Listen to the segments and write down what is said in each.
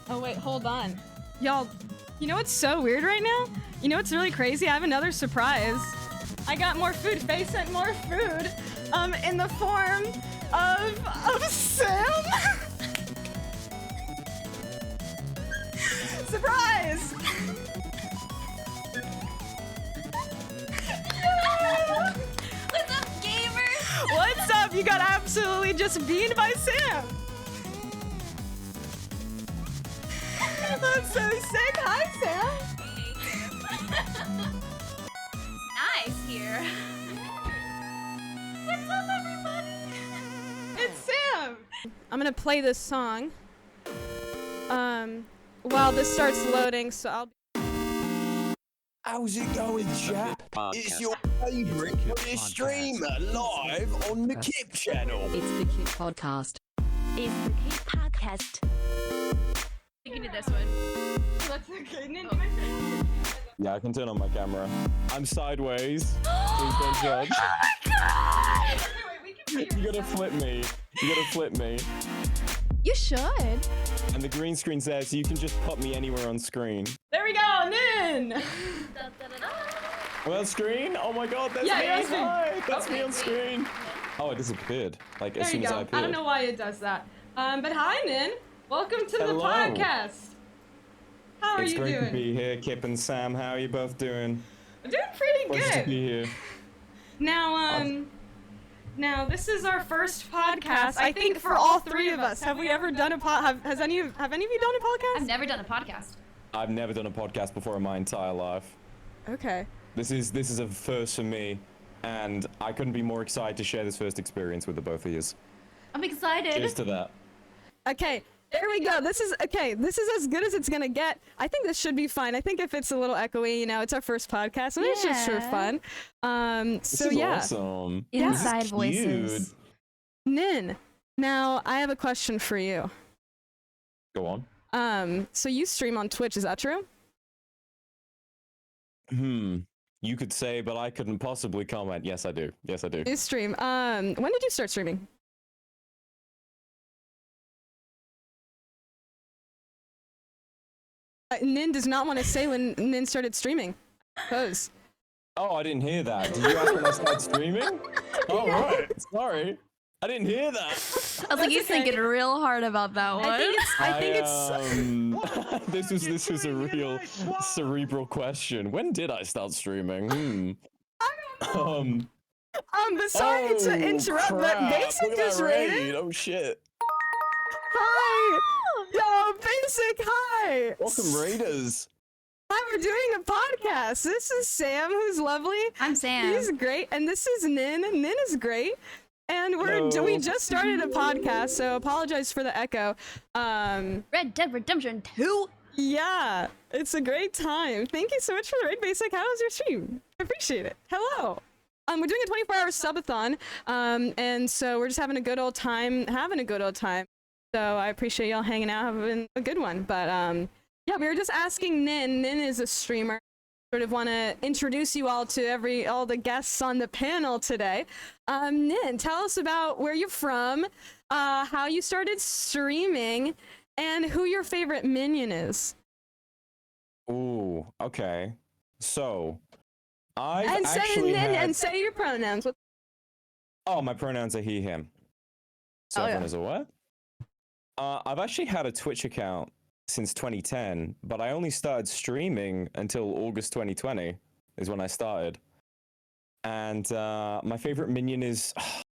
Oh wait, hold on. Y'all, you know what's so weird right now? You know what's really crazy? I have another surprise. I got more food. Faye sent more food in the form of Sam. Surprise! What's up, gamers? What's up? You got absolutely just beamed by Sam. That's so sick. Hi, Sam. Nice here. What's up, everybody? It's Sam. I'm gonna play this song. While this starts loading, so I'll. How's it going, chap? It's your favourite British streamer live on the Kipp channel. It's the Kipp podcast. It's the Kipp podcast. You can do this one. That's okay. Yeah, I can turn on my camera. I'm sideways. Please don't judge. Oh my god! You gotta flip me. You gotta flip me. You should. And the green screen's there, so you can just put me anywhere on screen. There we go, Nin! Well, screen? Oh my god, that's Yeah, me! you're on screen. Hi, that's me on screen. Oh, it disappeared. Like, as There soon you as go. I I appeared. don't know why it does that. But hi, Nin. Welcome to Hello. the podcast. How are It's you great doing? to be here, Kipp and Sam. How are you both doing? I'm doing pretty Pleasure to good. be here. Now this is our first podcast. I think for all three of us. Have we ever done a have any of you done a podcast? I've never done a podcast. I've never done a podcast before in my entire life. Okay. This is a first for me, and I couldn't be more excited to share this first experience with the both of you. I'm excited. Cheers to that. Okay. There we go. This is okay. This is as good as it's gonna get. I think this should be fine. I think if it's a little echoey, you know, it's our first podcast, and it's just for fun. This So is yeah. awesome. Inside This is voices. cute. Nin. Now I have a question for you. Go on. So you stream on Twitch, is that true? You could say, but I couldn't possibly comment. Yes, I do. Yes, I do. You stream. When did you start streaming? Nin does not want to say when Nin started streaming. Pose. Oh, I didn't hear that. Did you ask when I started streaming? Oh, right. Sorry. I didn't hear that. I was like, That's he's okay. thinking real hard about that one. I think it's This was a real cerebral question. When did I start streaming? but sorry to interrupt, but crap. Basic Look at just that rated. raid. Oh shit. Hi! Yo, Basic, hi! Welcome, Raiders. Hi, we're doing a podcast. This is Sam, who's lovely. I'm Sam. He's great. And this is Nin. Nin is great. And we just started a podcast, so apologize for the echo. Red Dead Redemption 2. Yeah, it's a great time. Thank you so much for the raid, Basic. How was your stream? I appreciate it. Hello. We're doing a 24-hour subathon, and so we're just having a good old time. So I appreciate y'all hanging out, having a good one. But yeah, we were just asking Nin. Nin is a streamer. Sort of want to introduce you all to all the guests on the panel today. Nin, tell us about where you're from, how you started streaming, and who your favorite minion is. Ooh, okay. So, And say your pronouns. Oh, my pronouns are he, him. So everyone is aware? I've actually had a Twitch account since 2010, but I only started streaming until August 2020 is when I started. And my favorite minion is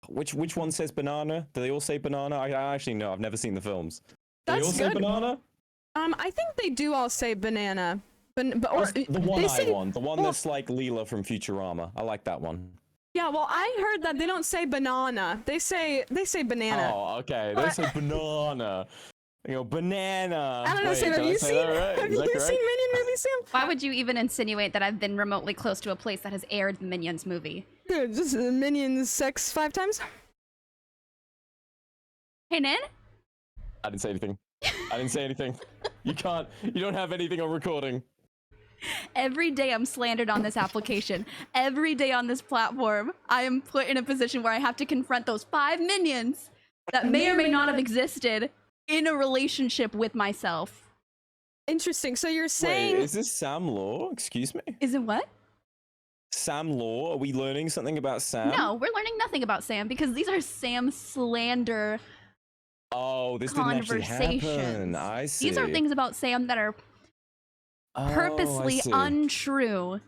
which one says banana? Do they all say banana? I actually know. I've never seen the films. Do they all say banana? I think they do all say banana. The one that's like Leela from Futurama. I like that one. Yeah, well, I heard that they don't say banana. They say banana. Oh, okay. They say banana. They go banana. I don't know, Wait, Sam, have did I you say seen that right? have Is that you correct? seen Minion movies, Sam? Why would you even insinuate that I've been remotely close to a place that has aired the Minions movie? Dude, just Minions sex 5 times? Hey, Nin? I didn't say anything. I didn't say anything. You don't have anything on recording. Every day I'm slandered on this application. Every day on this platform, I am put in a position where I have to confront those 5 minions that may or may not have existed in a relationship with myself. Interesting. So you're saying Wait, is this Sam Law? Excuse me? Is it what? Sam Law? Are we learning something about Sam? No, we're learning nothing about Sam because these are Sam slander Oh, this didn't actually happen. conversations. I see. These are things about Sam that are Oh, I purposely see. untrue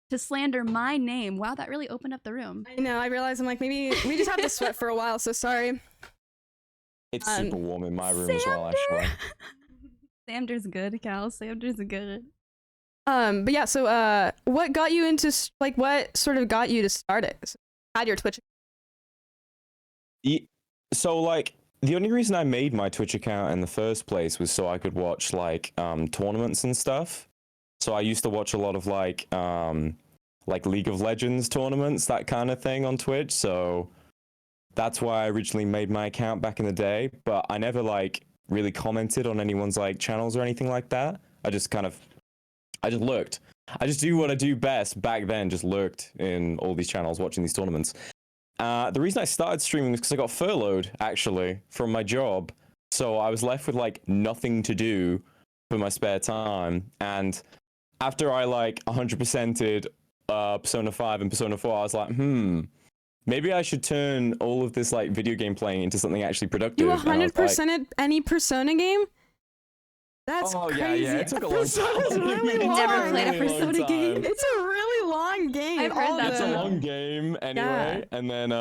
to slander my name. Wow, that really opened up the room. I know, I realize I'm like, maybe we just have to sweat for a while, so sorry. It's super warm in my room as well, actually. Sander's good, Cal. Sander's good. But yeah, so what got you into like what sort of got you to start it? So, had your Twitch? So like the only reason I made my Twitch account in the first place was so I could watch like tournaments and stuff. So I used to watch a lot of like League of Legends tournaments, that kind of thing on Twitch. So that's why I originally made my account back in the day, but I never like really commented on anyone's like channels or anything like that. I just lurked. I just do what I do best back then, just lurked in all these channels watching these tournaments. The reason I started streaming was because I got furloughed actually from my job. So I was left with like nothing to do for my spare time. And after I like 100%ed Persona 5 and Persona 4, I was like, maybe I should turn all of this like video game playing into something actually productive. You 100%ed any Persona game? That's crazy. Yeah, it took a long Persona's time. really long. Never played a Persona game. It's a really long game. I've heard that. It's a long game anyway. Yeah. And then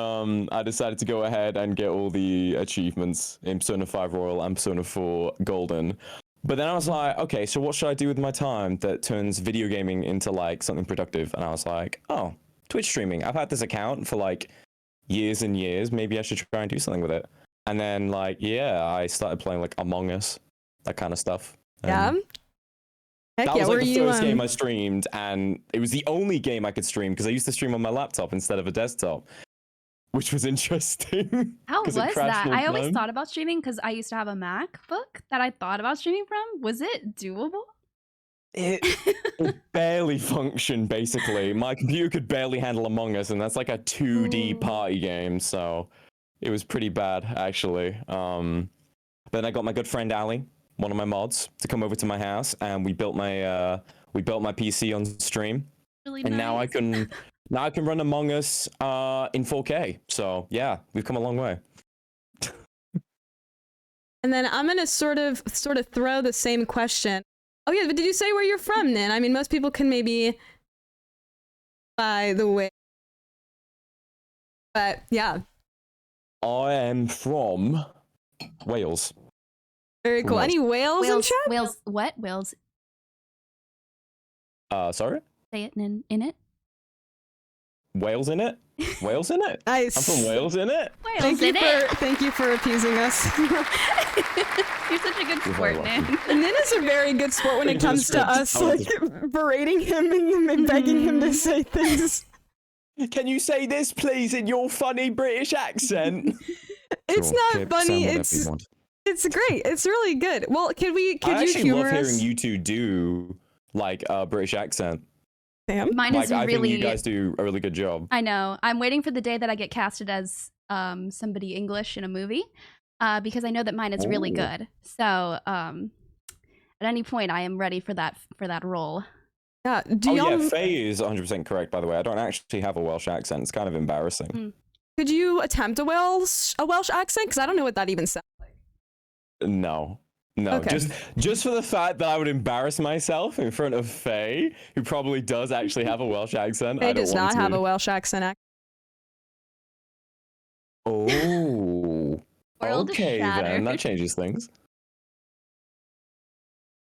I decided to go ahead and get all the achievements in Persona 5 Royal and Persona 4 Golden. But then I was like, okay, so what should I do with my time that turns video gaming into like something productive? And I was like, oh, Twitch streaming. I've had this account for like years and years. Maybe I should try and do something with it. And then like, yeah, I started playing like Among Us, that kind of stuff. Yeah. Heck that yeah, was like were the you first game I streamed, and it was the only game I could stream because I used to stream on my laptop instead of a desktop, which was interesting. How was that? I always time. thought about streaming because I used to have a MacBook that I thought about streaming from. Was it doable? It barely functioned, basically. My computer could barely handle Among Us, and that's like a 2D party game, so it was pretty bad, actually. Then I got my good friend Ali, one of my mods, to come over to my house, and we built my PC on stream. Really and nice. now I can run Among Us in 4K. So yeah, we've come a long way. And then I'm gonna sort of throw the same question. Oh yeah, but did you say where you're from, Nin? I mean, most people can maybe, by the way, but yeah. I am from Wales. Very cool. Wales. Any whales in chat? Wales. What? Wales. Sorry? Say it in it. Wales in it? Wales in it? Nice. I'm from Wales in it? Wales in it. Thank you for appeasing us. You're such a good sport, Nin. And Nin is a very good sport when it comes to us, like berating him and begging him to say things. Can you say this, please, in your funny British accent? It's Sure, not Kipp, funny. say whatever you want. It's great. It's really good. Well, I you actually humor love us? hearing you two do like a British accent. Sam? Mine is I really. think you guys do a really good job. I know. I'm waiting for the day that I get casted as somebody English in a movie, because I know that mine is really good. So at any point, I am ready for that role. Yeah. Yeah, Faye is 100% correct, by the way. I don't actually have a Welsh accent. It's kind of embarrassing. Could you attempt a Welsh accent? Because I don't know what that even sounds like. No. Okay. Just for the fact that I would embarrass myself in front of Faye, who probably does actually have a Welsh accent. Faye I don't does want not to. have a Welsh accent. Oh. World Okay, shattered. then. That changes things.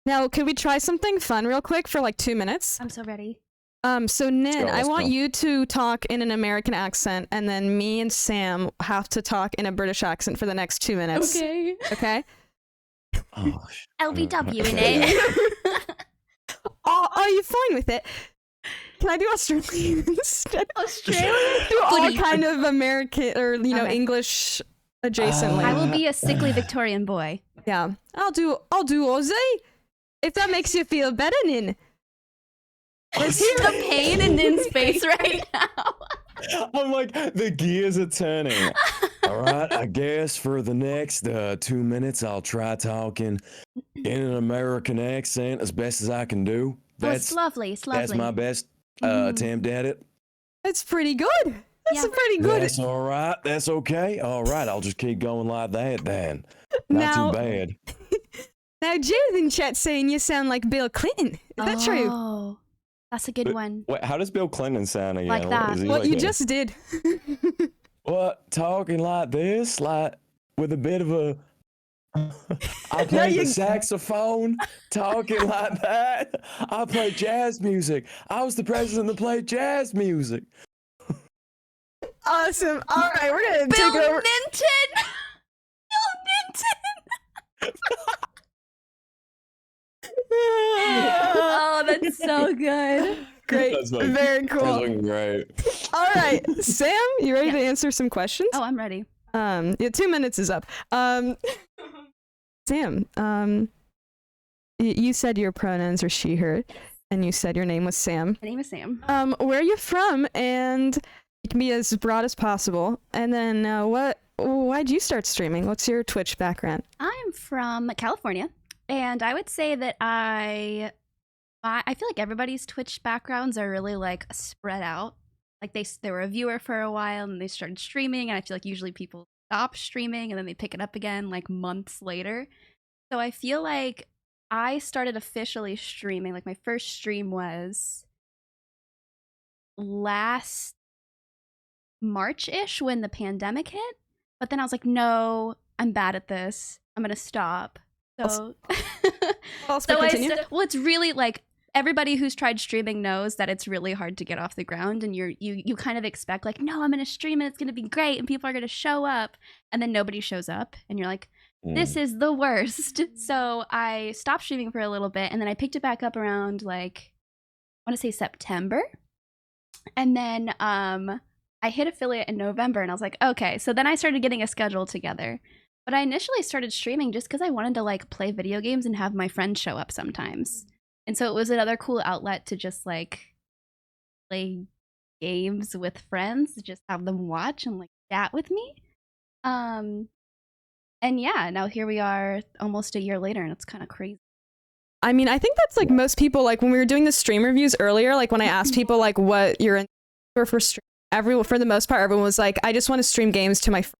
Now, could we try something fun real quick for like 2 minutes? I'm so ready. So Nin, I let's want go. you to talk in an American accent, and then me and Sam have to talk in a British accent for the next 2 minutes. Okay. Okay? Oh, LBW in okay. it. Are you fine with it? Can I do Australian instead? Australian? Do all Goody. kind of American or Okay. English adjacently. I will be a sickly Victorian boy. Yeah, I'll do Aussie. If that makes you feel better, Nin. Let's hear The it. pain in Nin's face right now. I'm like, the gears are turning. All right, I guess for the next 2 minutes, I'll try talking in an American accent as best as I can do. It's lovely. It's lovely. That's my best attempt at it. That's pretty good. That's pretty good. That's all right. That's okay. All right, I'll just keep going like that then. Not Now- too bad. Now, Jared in chat saying you sound like Bill Clinton. Is that true? Oh, that's a good one. Wait, how does Bill Clinton sound again? Like that. Is he What like you a- just did. What? Talking like this? Like with a bit of a... I play the saxophone, talking like that. I play jazz music. I was the president that played jazz music. Awesome. All right, we're gonna Bill take over. Minton. Bill Minton. Oh, that's so good. Great. That's like- Very That's cool. looking great. All right, Sam, you ready to answer some questions? Oh, I'm ready. Yeah, 2 minutes is up. Sam, you said your pronouns are she, her, and you said your name was Sam. My name is Sam. Where are you from? And it can be as broad as possible. And then why'd you start streaming? What's your Twitch background? I'm from California, and I would say that I feel like everybody's Twitch backgrounds are really like spread out. Like they were a viewer for a while and they started streaming, and I feel like usually people stop streaming and then they pick it up again like months later. So I feel like I started officially streaming, like my first stream was last March-ish when the pandemic hit. But then I was like, no, I'm bad at this. I'm gonna stop. So, well, it's really like everybody who's tried streaming knows that it's really hard to get off the ground, and you kind of expect like, no, I'm gonna stream and it's gonna be great and people are gonna show up, and then nobody shows up, and you're like, this is the worst. So I stopped streaming for a little bit, and then I picked it back up around like I want to say September, and then I hit affiliate in November, and I was like, okay. So then I started getting a schedule together. But I initially started streaming just because I wanted to like play video games and have my friends show up sometimes. And so it was another cool outlet to just like play games with friends, just have them watch and like chat with me. And yeah, now here we are almost a year later, and it's kind of crazy. I mean, I think that's like most people, like when we were doing the stream reviews earlier, like when I asked people like what you're in for stream, for the most part, everyone was like, I just want to stream games to my friends.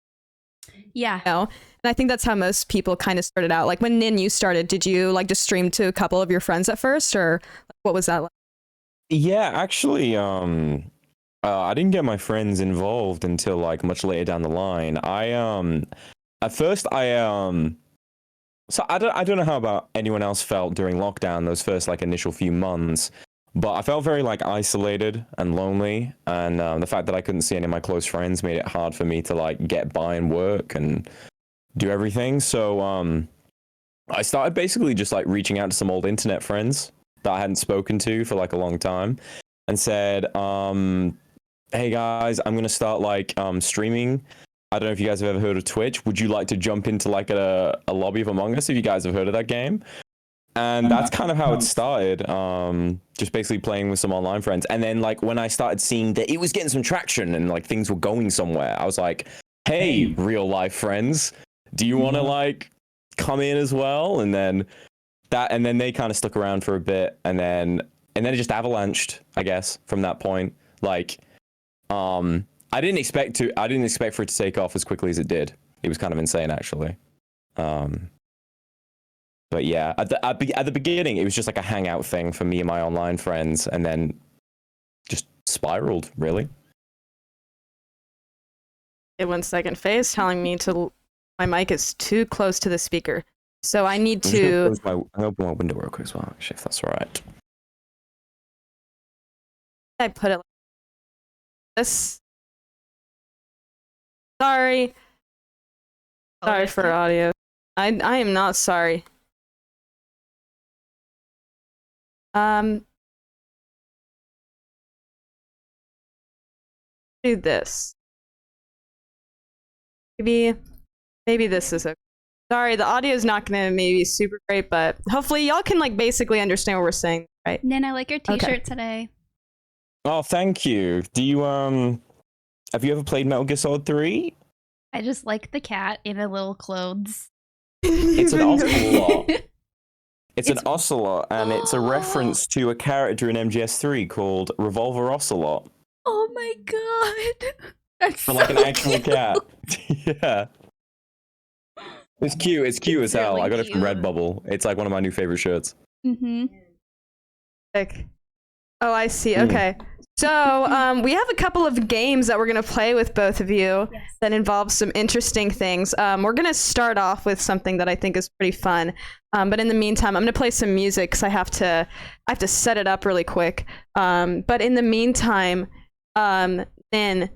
Yeah. You know? And I think that's how most people kind of started out. Like when Nin, you started, did you like just stream to a couple of your friends at first, or what was that like? Yeah, actually, I didn't get my friends involved until like much later down the line. At first so I don't know how about anyone else felt during lockdown, those first like initial few months, but I felt very like isolated and lonely, and the fact that I couldn't see any of my close friends made it hard for me to like get by and work and do everything. So I started basically just like reaching out to some old internet friends that I hadn't spoken to for like a long time, and said, hey guys, I'm gonna start like streaming. I don't know if you guys have ever heard of Twitch. Would you like to jump into like a lobby of Among Us if you guys have heard of that game? And that's kind of how it started. Just basically playing with some online friends. And then like when I started seeing that it was getting some traction and like things were going somewhere, I was like, hey, real life friends, do you want to like come in as well? And then they kind of stuck around for a bit, and then it just avalanched, I guess, from that point. Like, I didn't expect for it to take off as quickly as it did. It was kind of insane, actually. But yeah, at the beginning, it was just like a hangout thing for me and my online friends, and then just spiraled, really. Hey, 1 second. Faye is telling me my mic is too close to the speaker, so I need to. I'll open my window real quick as well, actually, if that's all right. I put it like this. Sorry. Sorry for audio. I am not sorry. Do this. Maybe this is okay. Sorry, the audio is not gonna maybe super great, but hopefully y'all can like basically understand what we're saying, right? Nin, I like your t-shirt today. Oh, thank you. Do you have you ever played Metal Gear Solid 3? I just like the cat in a little clothes. It's an ocelot. It's an It's- ocelot, and it's a reference to a character in MGS3 called Revolver Ocelot. Oh my god. That's For like so an actual cute. cat. Yeah. It's cute. It's cute as hell. really I got it from cute. Redbubble. It's like one of my new favorite shirts. Mm-hmm. Sick. Oh, I see. Hmm. Okay. So we have a couple of games that we're going to play with both of you Yes. that involve some interesting things. We're going to start off with something that I think is pretty fun. But in the meantime, I'm going to play some music because I have to set it up really quick. But in the meantime, then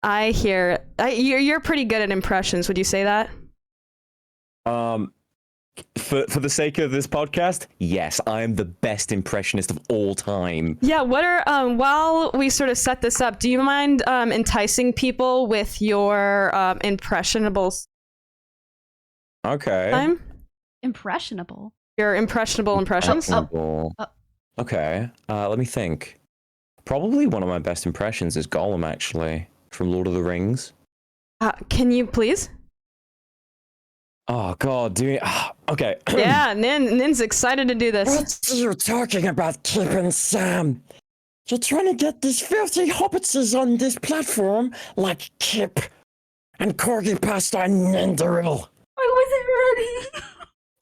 I hear you're pretty good at impressions. Would you say that? For the sake of this podcast, yes, I am the best impressionist of all time. Yeah, what are while we sort of set this up, do you mind enticing people with your impressionables Okay. time? Impressionable. Your impressionable impressions? Impressionable. Okay. Let me think. Probably one of my best impressions is Gollum, actually, from Lord of the Rings. Can you please? Oh God, do you? Okay. Yeah, Nin's excited to do this. What are you talking about, Kipp and Sam? You're trying to get these filthy hobbitses on this platform like Kipp and Corgi Pasta and Ninderil. I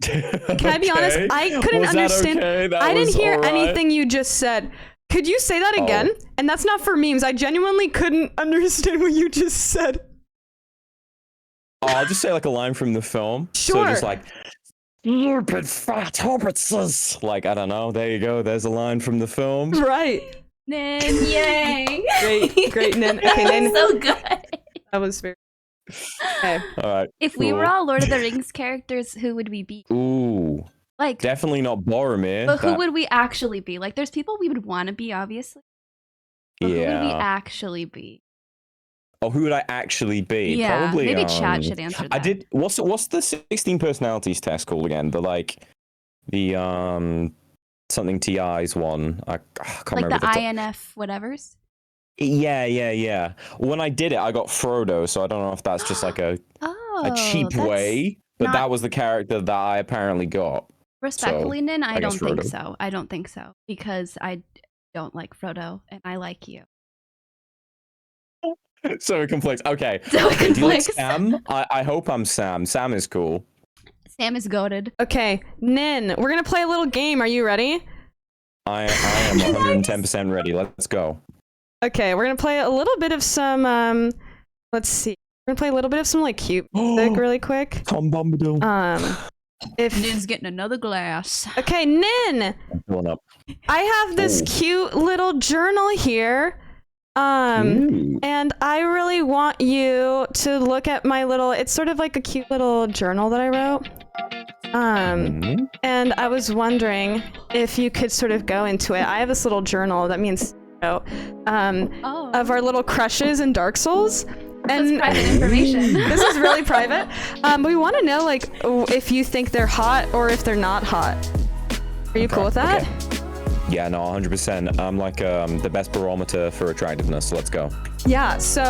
wasn't ready. Can I be honest? Okay. I couldn't Was that understand. okay? That I didn't was hear alright. anything you just said. Could you say that again? And that's not for memes. I genuinely couldn't understand what you just said. Oh, I'll just say like a line from the film. So Sure. just like, Stupid fat hobbitses. I don't know. There you go. There's a line from the film. Right. Nin, yay. Great, Nin. Okay, Nin. So good. That was very. Okay. All right. If we were Cool. all Lord of the Rings characters, who would we be? Ooh, Like, definitely not Boromir. but who That- would we actually be? Like, there's people we would want to be, obviously. But who would we Yeah. actually be? Oh, who would I actually be? Yeah, Probably. maybe chat should answer that. I did. What's the 16 personalities test called again? The something TI's one. I can't Like remember the the INF whatevers. Yeah. When I did it, I got Frodo, so I don't know if that's just like a Oh, cheap that's way, but not- that was the character that I apparently got. Respectfully, Nin, I I guess don't think Frodo. so. I don't think so because I don't like Frodo and I like you. So it conflicts. Okay. So it Okay, do you like conflicts. Sam? I hope I'm Sam. Sam is cool. Sam is goaded. Okay, Nin, we're gonna play a little game. Are you ready? I am 110% ready. Let's go. Okay, we're gonna play a little bit of some. Let's see. We're gonna play a little bit of some like cute music really quick. Tom Bombadil. If Nin's getting another glass. okay, Nin, I'm pulling up. I have this Ooh. cute little journal here. Ooh. And I really want you to look at my little. It's sort of like a cute little journal that I wrote. Mhm. And I was wondering if you could sort of go into it. I have this little journal that means Oh, of our little crushes in Dark Souls. that's And private information. this is really private. But we want to know like if you think they're hot or if they're not hot. Are you cool with that? Okay. Yeah, no, 100%. I'm like the best barometer for attractiveness. So let's go. Yeah, so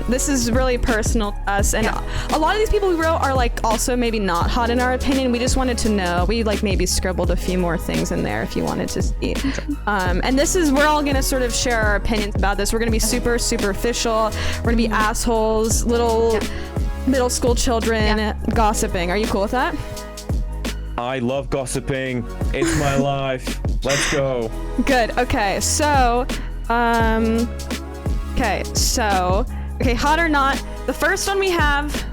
this is really personal to us, and a lot of these people we wrote are like also maybe not hot in our opinion. We just wanted to know. We like maybe scribbled a few more things in there if you wanted to see. And this is we're all gonna sort of share our opinions about this. We're gonna be super superficial. We're gonna be assholes, little middle school children gossiping. Are you cool with that? I love gossiping. It's my life. Let's go. Good. Okay. So, okay, hot or not. The first one we have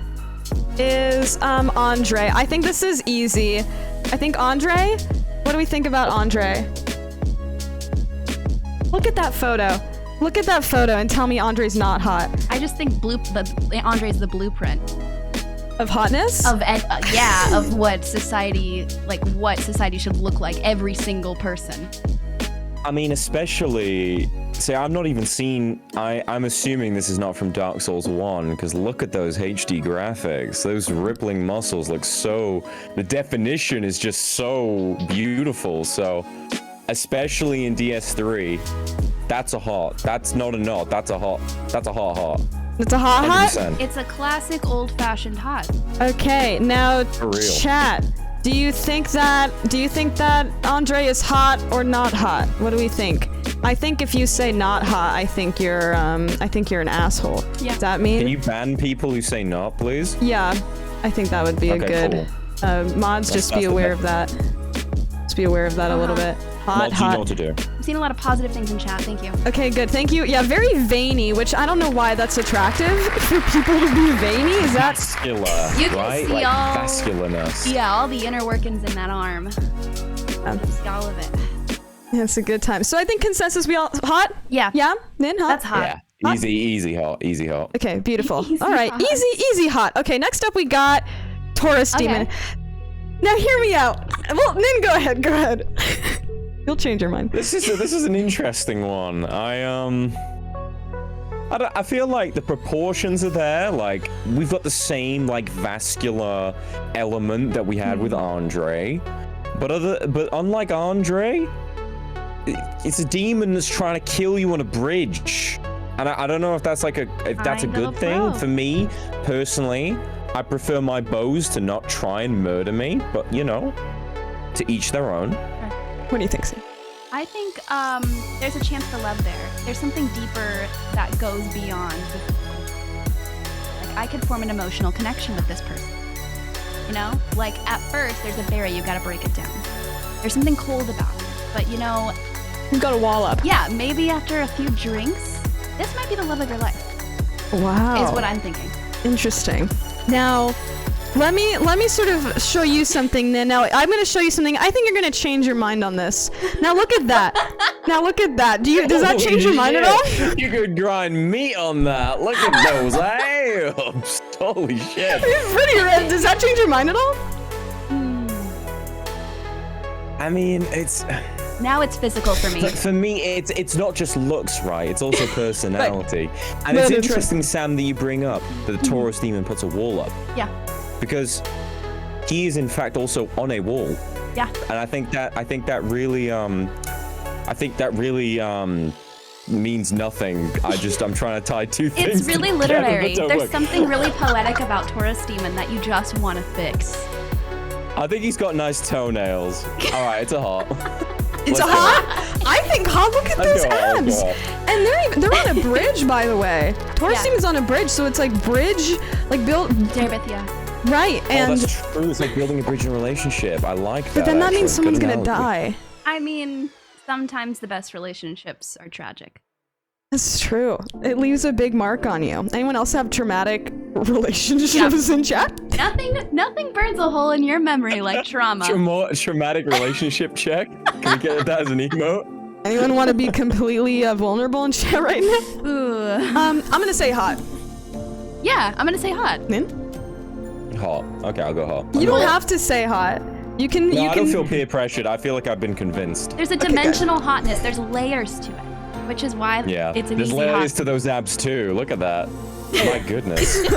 is Andre. I think this is easy. I think Andre. What do we think about Andre? Look at that photo. Look at that photo and tell me Andre's not hot. I just think Andre's the blueprint Of hotness? of of what society should look like. Every single person. I mean, especially. See, I've not even seen. I'm assuming this is not from Dark Souls 1, because look at those HD graphics. Those rippling muscles look so. The definition is just so beautiful. So, especially in DS3, that's a hot. That's not a not. That's a hot. That's a hot. It's a hot. 100%. It's a classic old-fashioned hot. Okay, now For real. chat. Do you think that Andre is hot or not hot? What do we think? I think if you say not hot, I think you're an asshole. Yeah. Does that mean? Can you ban people who say not, please? Yeah, I think that would be a good. Mods, just be aware of that. Just be aware of that a little bit. Hot, Mods, you know hot. what to do. I've seen a lot of positive things in chat. Thank you. Okay, good. Thank you. Yeah, very veiny, which I don't know why that's attractive for people to be veiny. Is that? Vascular, You can right? see Like all- vascularness. Yeah, all the inner workings in that arm. You can see all of it. Yeah, it's a good time. So I think consensus we all hot. Yeah. Yeah, then hot. That's hot. Yeah. Easy hot. Okay, beautiful. Easy All right, hot. easy hot. Okay, next up we got Taurus Demon. Okay. Now hear me out. Well, Nin, go ahead. You'll change your mind. This is an interesting one. I feel like the proportions are there. Like we've got the same like vascular element that we had with Andre, but unlike Andre, it's a demon that's trying to kill you on a bridge, and I don't know if that's like if that's a Kind of good a thing pro. for me personally. I prefer my bows to not try and murder me, but you know, to each their own. What do you think, Sam? I think there's a chance for love there. There's something deeper that goes beyond physical. Like I could form an emotional connection with this person. You know? Like at first there's a barrier, you gotta break it down. There's something cold about it. But you know, You've got a wall up. yeah, maybe after a few drinks, this might be the love of your life. Wow. Is what I'm thinking. Interesting. Now, let me sort of show you something then. Now, I'm going to show you something. I think you're going to change your mind on this. Now, look at that. Now, look at that. Does that change your mind at all? You could grind meat on that. Look at those abs. Holy shit. It's pretty red. Does that change your mind at all? I mean, it's Now it's physical for me. for me. It's not just looks, right? It's also personality. And No, it's that's interesting, Sam, that you bring up that the Taurus demon puts a wall up Yeah. because he is in fact also on a wall. Yeah. And I think that really means nothing. I'm trying to tie two things. It's really together, literary. but don't There's work. something really poetic about Taurus Demon that you just want to fix. I think he's got nice toenails. All right, it's a hot. It's Let's a go. hot? I think hot. Look at Let's those go, let's abs. go. And they're on a bridge, by the way. Taurus Yeah. Demon's on a bridge, so it's like bridge, like built. Darabith, yeah. Right, Oh, and that's true. It's like building a bridge in a relationship. I like that. but then that actually. means someone's Good gonna analogy. die. I mean, sometimes the best relationships are tragic. That's true. It leaves a big mark on you. Anyone else have traumatic relationships in chat? Nothing burns a hole in your memory like trauma. Traumatic relationship check. Can we get that as an emote? Anyone want to be completely vulnerable in chat right now? Ooh. I'm gonna say hot. Yeah, I'm gonna say hot. Nin? Hot. Okay, I'll go hot. You don't have to say hot. You can. No, you I can. don't feel peer pressured. I feel like I've been convinced. There's a dimensional hotness. There's layers to it, which is why Yeah. it's an There's easy layers hot. to those abs too. Look at that. My goodness.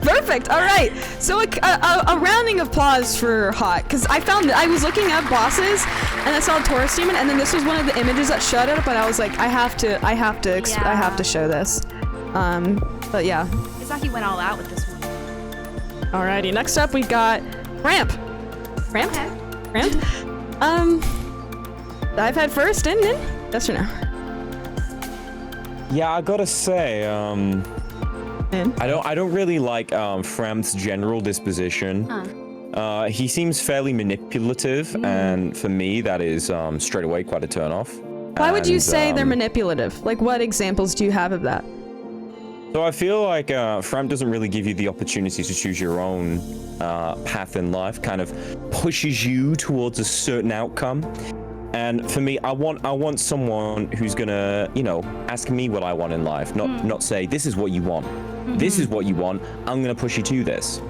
Perfect. All right. So a rounding of applause for hot, because I found that I was looking up bosses and I saw Taurus Demon, and then this was one of the images that showed up, and I was like, I have to show this. But yeah. Izaki went all out with this one. Alrighty. Next up, we got Ramp. Ramp. Okay. Ramp. I've had first, in. Yes or no? Yeah, I gotta say, In. I don't really like Fram's general disposition. He seems fairly manipulative, and for me, that is straight away quite a turnoff. Why would you And, say they're manipulative? Like, what examples do you have of that? So I feel like Fram doesn't really give you the opportunity to choose your own path in life. Kind of pushes you towards a certain outcome. And for me, I want someone who's gonna, ask me what I want in life, not say this is what you want. This is what you want. I'm gonna push you to this.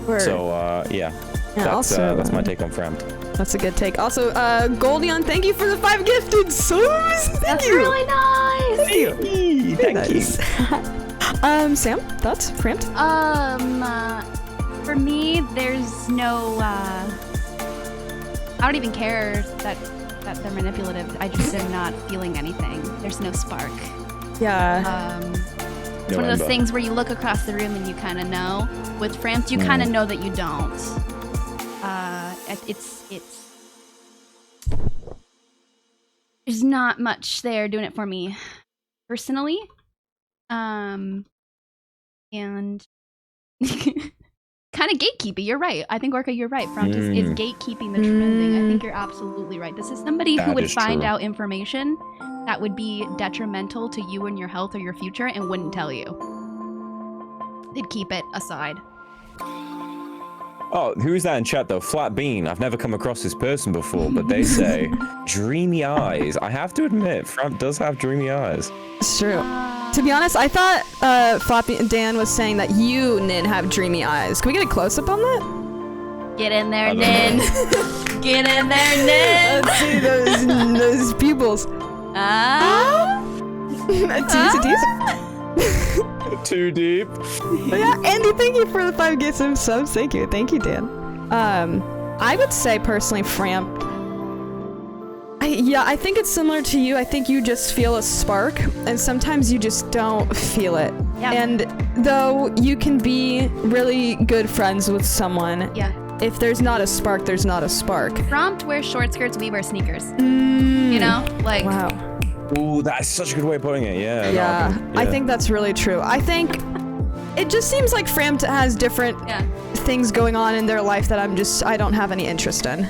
Word. So yeah, also, that's my take on Fram. That's a good take. Also, Goldion, thank you for the 5 gifted subs. Thank That's you. really nice. Thank you. Thank you. Nice. Sam, thoughts? Framped? For me, there's no. I don't even care that they're manipulative. I just am not feeling anything. There's no spark. Yeah. It's one of those things where you look across the room and you kind of know. With Frampt, you kind of know that you don't. There's not much there doing it for me personally. And kind of gatekeeping. You're right. I think, Orca, you're right. Frampt is gatekeeping the trending. I think you're absolutely right. This is somebody who would find out information that would be detrimental to you and your health or your future and wouldn't tell you. They'd keep it aside. Oh, who's that in chat though? Flat Bean. I've never come across this person before, but they say dreamy eyes. I have to admit, Frampt does have dreamy eyes. It's true. To be honest, I thought Floppy Dan was saying that you, Nin, have dreamy eyes. Can we get a close-up on that? Get in there, Nin. Get in there, Nin. Let's see those pupils. Too deep. Yeah, Andy, thank you for the 5 gifts and subs. Thank you, Dan. I would say personally, Frampt. I think it's similar to you. I think you just feel a spark, and sometimes you just don't feel it. Yeah. And though you can be really good friends with someone, if there's not a spark, there's not a spark. Frampt wears short skirts, we wear sneakers. You know, like. Wow. Ooh, that's such a good way of putting it. Yeah. Yeah, no, I think that's really true. I think it just seems like Frampt has different things going on in their life that I don't have any interest in.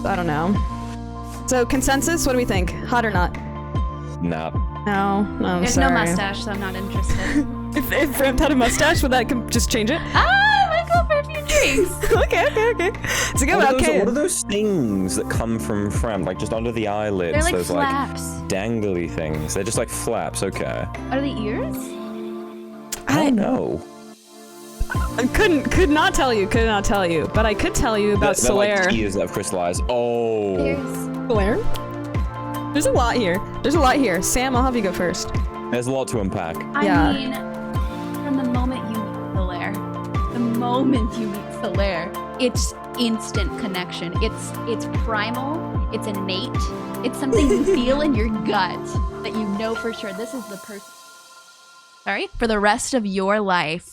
I don't know. So consensus, what do we think? Hot or not? Nah. No, I'm There's sorry. no mustache, so I'm not interested. If Frampt had a mustache, would that just change it? I might go for a few drinks. Okay. It's a good one. Okay. What are those things that come from Frampt, like just under the eyelids? They're like those flaps. like dangly things. They're just like flaps. Okay. Are they ears? I don't know. I could not tell you, but I could tell you about They're like Solaire. tears that have crystallized. Oh. Solaire? There's a lot here. Sam, I'll have you go first. There's a lot to unpack. I mean, from the moment you meet Solaire, it's instant connection. It's primal, it's innate, it's something you feel in your gut that you know for sure this is the person. Sorry? For the rest of your life.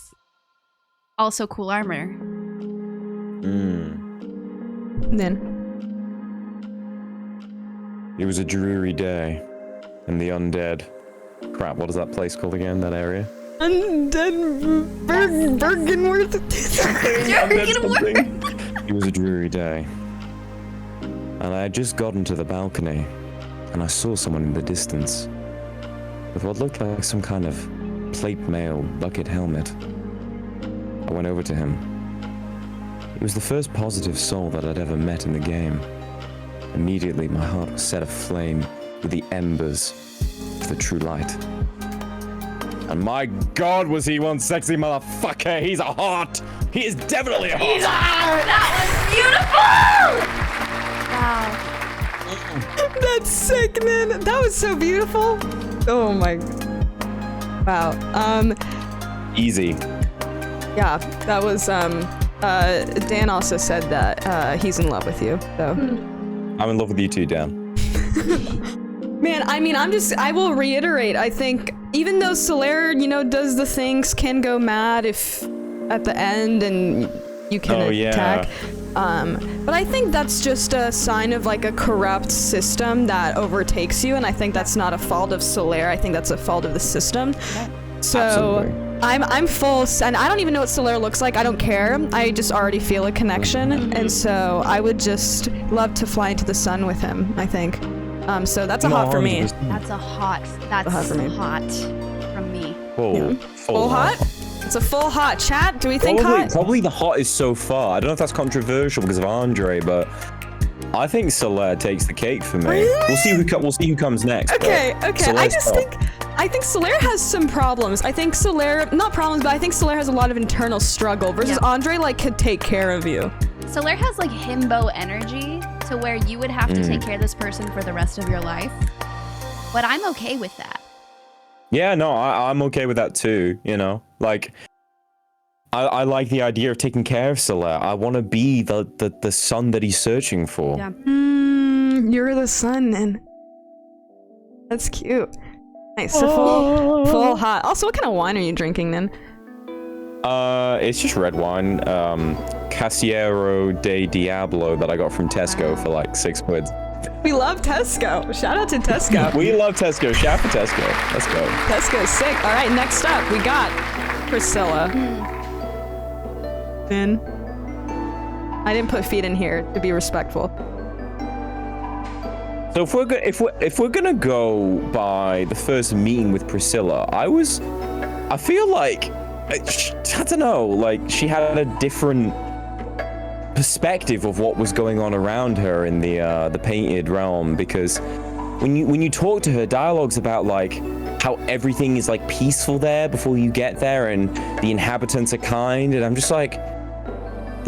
Also cool armor. Then. It was a dreary day, and the undead. Crap, what is that place called again? That area? Undead Bergenworth. It was a dreary day, and I had just gotten to the balcony, and I saw someone in the distance with what looked like some kind of plate mail bucket helmet. I went over to him. It was the first positive soul that I'd ever met in the game. Immediately, my heart was set aflame with the embers of the true light. And my God, was he one sexy motherfucker! He's a hot! He is definitely hot! He's hot! That was beautiful! Wow. That's sick, man. That was so beautiful. Oh my. Wow. Easy. Yeah, that was Dan also said that he's in love with you. So. I'm in love with you too, Dan. Man, I mean, I will reiterate, I think even though Solaire, does the things, can go mad if at the end and you can attack. But I think that's just a sign of like a corrupt system that overtakes you, and I think that's not a fault of Solaire. I think that's a fault of the system. So Absolutely. I'm full, and I don't even know what Solaire looks like. I don't care. I just already feel a connection, and so I would just love to fly into the sun with him, I think. So that's a hot for me. That's a hot. That's hot from me. Full hot? It's a full hot. Chat, do we think hot? Probably the hottest so far. I don't know if that's controversial because of Andre, but I think Solaire takes the cake for me. Really? We'll see who comes next. Okay. Solaire's I think Solaire has some problems. I think Solaire, not problems, but I think Solaire has a lot of internal struggle versus Andre could take care of you. Solaire has like himbo energy to where you would have to take care of this person for the rest of your life. But I'm okay with that. Yeah, no, I'm okay with that too, Like, I like the idea of taking care of Solaire. I want to be the son that he's searching for. Yeah. You're the sun, and that's cute. Nice. So full hot. Also, what kind of wine are you drinking then? It's just red wine. Casillero de Diablo that I got from Tesco for like £6. We love Tesco. Shout out to Tesco. We love Tesco. Shout out to Tesco. Let's go. Tesco's sick. All right, next up, we got Priscilla. Then I didn't put feet in here to be respectful. So if we're gonna go by the first meeting with Priscilla, I feel like I don't know, like she had a different perspective of what was going on around her in the painted realm, because when you talk to her, dialogues about like how everything is like peaceful there before you get there and the inhabitants are kind, and I'm just like,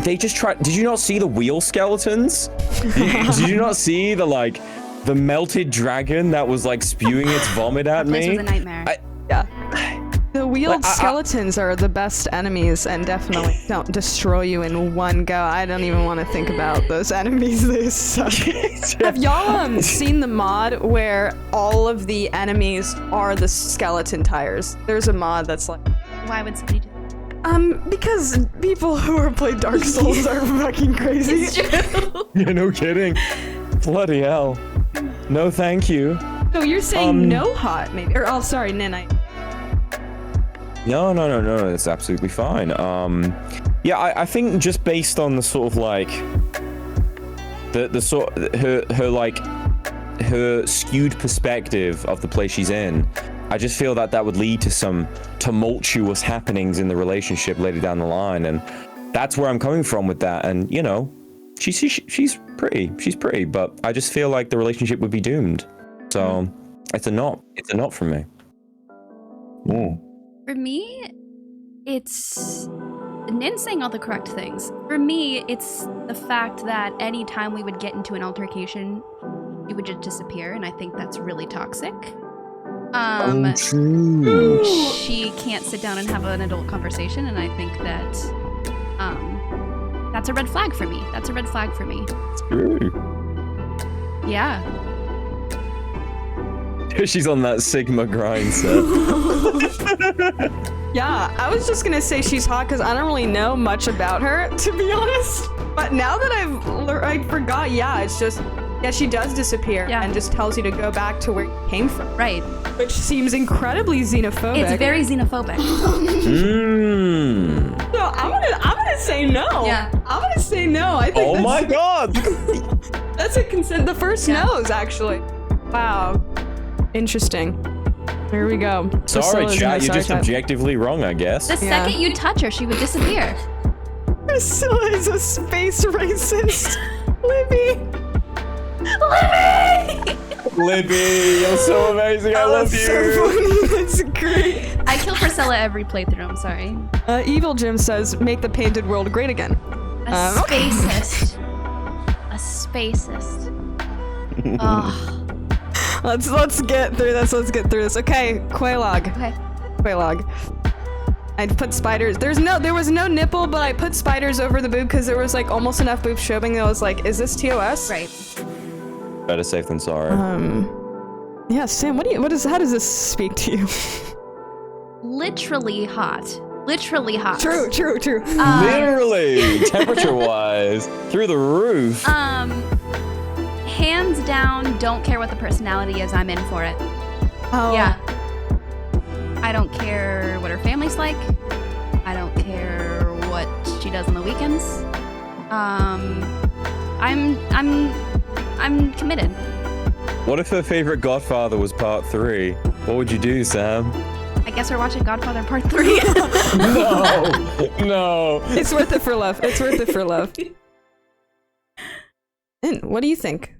they just tried. Did you not see the wheel skeletons? Did you not see the melted dragon that was like spewing its vomit at This me? was a nightmare. The wheeled skeletons are the best enemies and definitely don't destroy you in one go. I don't even want to think about those enemies. They suck. Have y'all seen the mod where all of the enemies are the skeleton tires? There's a mod that's like... Why would somebody do that? Because people who are playing Dark Souls are fucking crazy. It's true. Yeah, no kidding. Bloody hell. No, thank you. No, you're saying no hot, maybe. Or, oh, sorry, Nin. No, that's absolutely fine. Yeah, I think just based on the sort of like the sort her skewed perspective of the place she's in, I just feel that would lead to some tumultuous happenings in the relationship later down the line, and that's where I'm coming from with that. And you know, she's pretty, but I just feel like the relationship would be doomed. So it's a not from me. Ooh. For me, it's Nin's saying all the correct things. For me, it's the fact that any time we would get into an altercation, it would just disappear, and I think that's really toxic. True. She can't sit down and have an adult conversation, and I think that that's a red flag for me. That's a red flag for me. True. Yeah. She's on that Sigma grind set. Yeah, I was just gonna say she's hot because I don't really know much about her, to be honest. But now that I forgot, yeah, it's just, yeah, she does disappear and just tells you to go back to where you came from. Right. Which seems incredibly xenophobic. It's very xenophobic. So I'm gonna say no. Yeah. I'm gonna say no. I think Oh my god! that's a consent. The first no's actually. Wow. Interesting. Here we go. Sorry, Priscilla's chat, my you're just archetype. objectively wrong, I guess. The second you touch her, she would disappear. Priscilla is a space racist. Libby! Libby, you're so amazing, I love you! So funny. That's great. I kill Priscilla every playthrough, I'm sorry. Evil Jim says, make the painted world great again. A spacist. A spacist. Oh. Let's get through this. Okay, Quaylog. Okay. Quaylog. I put spiders. There was no nipple, but I put spiders over the boob because there was like almost enough boob showing that I was like, is this TOS? Right. Better safe than sorry. Yeah, Sam, how does this speak to you? Literally hot. Literally hot. True. Literally, temperature-wise, through the roof. Hands down, don't care what the personality is, I'm in for it. Oh. Yeah. I don't care what her family's like. I don't care what she does on the weekends. I'm committed. What if her favorite Godfather was Part 3? What would you do, Sam? I guess we're watching Godfather Part 3. No. It's worth it for love. And what do you think?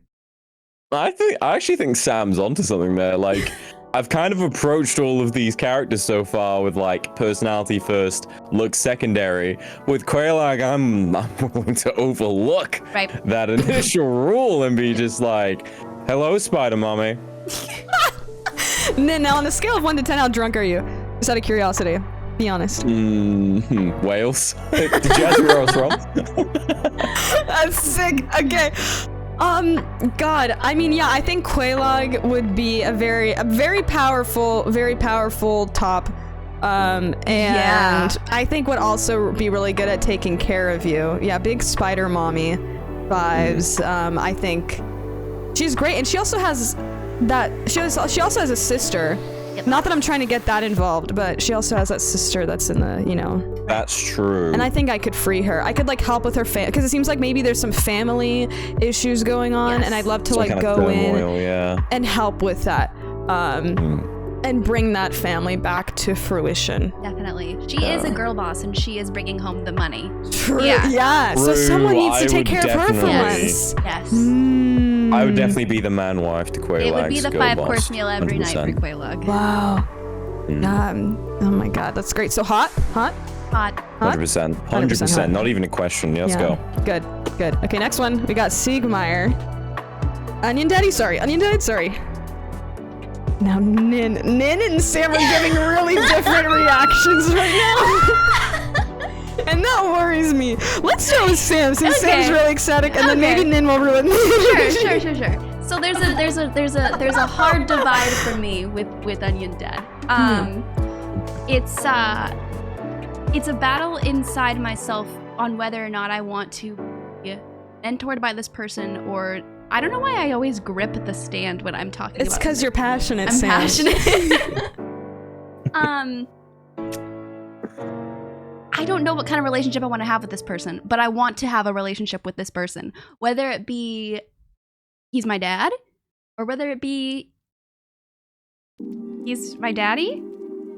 I actually think Sam's onto something there. Like, I've kind of approached all of these characters so far with like personality first, look secondary. With Quaylog, I'm willing to overlook that initial rule and be just like, hello, Spider Mommy. Now, on a scale of 1 to 10, how drunk are you? Just out of curiosity. Be honest. Wales. Did you ask me where I was from? That's sick. Okay. God, I mean, yeah, I think Quelaag would be a very powerful top. And I think would also be really good at taking care of you. Yeah, big spider mommy vibes. I think she's great, and she also has she also has a sister. Yep. Not that I'm trying to get that involved, but she also has that sister that's in the, you know. That's true. And I think I could free her. I could like help with her because it seems like maybe there's some family issues going on, and I'd love to like go in and help with that. And bring that family back to fruition. Definitely. She is a girl boss, and she is bringing home the money. True. Yeah. Yeah. So someone needs to take care of her for once. Yes. I would definitely be the man wife to Quelaag's. It would be the 5-course meal every 100%. night for Quelaag. Wow. Oh my God, that's great. So hot. 100%. 100%. Not even a question. Let's go. Good. Okay, next one. We got Siegmeyer. Onion Daddy, sorry. Now, Nin and Sam are giving really different reactions right now. And that worries me. Let's go with Sam, since Sam's really ecstatic, and then maybe Nin will ruin me. Sure. So there's a hard divide for me with Onion Dad. It's a battle inside myself on whether or not I want to be mentored by this person, or I don't know why I always grip the stand when I'm talking. It's because you're passionate, I'm Sam. passionate. I don't know what kind of relationship I want to have with this person, but I want to have a relationship with this person. Whether it be he's my dad, or whether it be he's my daddy,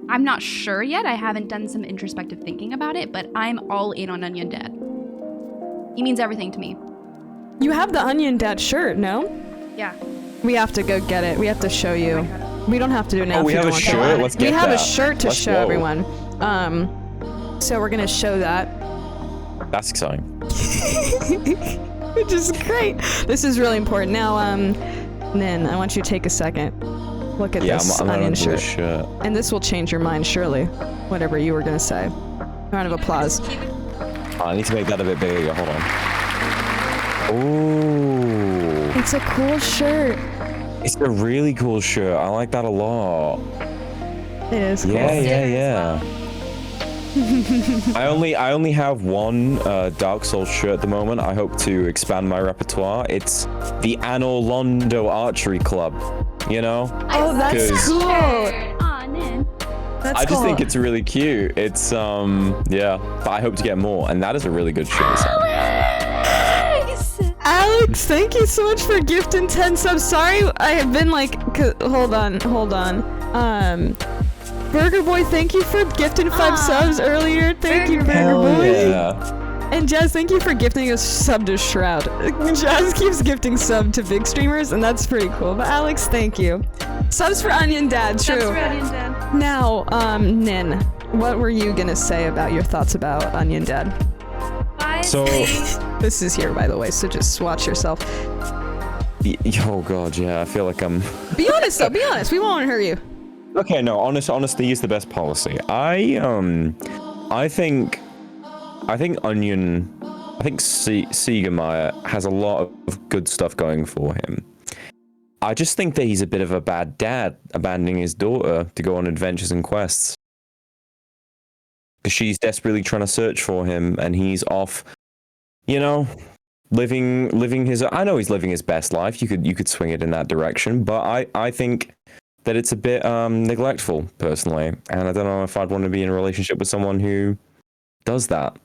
I'm not sure yet. I haven't done some introspective thinking about it, but I'm all in on Onion Dad. He means everything to me. You have the Onion Dad shirt, no? Yeah. We have to go get it. We have to show you. We don't have to do it now. Oh, we have a shirt? Let's get that. We have a shirt to show go. everyone. So we're gonna show that. That's exciting. Which is great. This is really important. Now, Nin, I want you to take a second. Look at this Onion shirt. And this will change your mind, surely. Whatever you were gonna say. Round of applause. I need to make that a bit bigger. Hold on. Oh. It's a cool shirt. It's a really cool shirt. I like that a lot. It is cool. Yeah. I only have one Dark Souls shirt at the moment. I hope to expand my repertoire. It's the Anor Londo Archery Club. You know? Oh, that's cool. Aw, Nin. I just think it's really cute. It's yeah, but I hope to get more, and that is a really good shirt. Alex, thank you so much for gifting 10 subs. Sorry, I have been like, hold on. Burger Boy, thank you for gifting 5 subs earlier. Thank you, Burger Boy. Yeah. And Jazz, thank you for gifting a sub to Shroud. Jazz keeps gifting sub to big streamers, and that's pretty cool. But Alex, thank you. Subs for Onion Dad, true. Subs for Onion Dad. Now, Nin, what were you gonna say about your thoughts about Onion Dad? So this is here, by the way, so just watch yourself. Oh God, yeah. I feel like I'm. Be honest, though. Be honest. We won't hurt you. Okay, no. Honesty is the best policy. I think Siegmeyer has a lot of good stuff going for him. I just think that he's a bit of a bad dad, abandoning his daughter to go on adventures and quests. Because she's desperately trying to search for him, and he's off, you know, living his. I know he's living his best life. You could swing it in that direction, but I think that it's a bit neglectful, personally, and I don't know if I'd want to be in a relationship with someone who does that.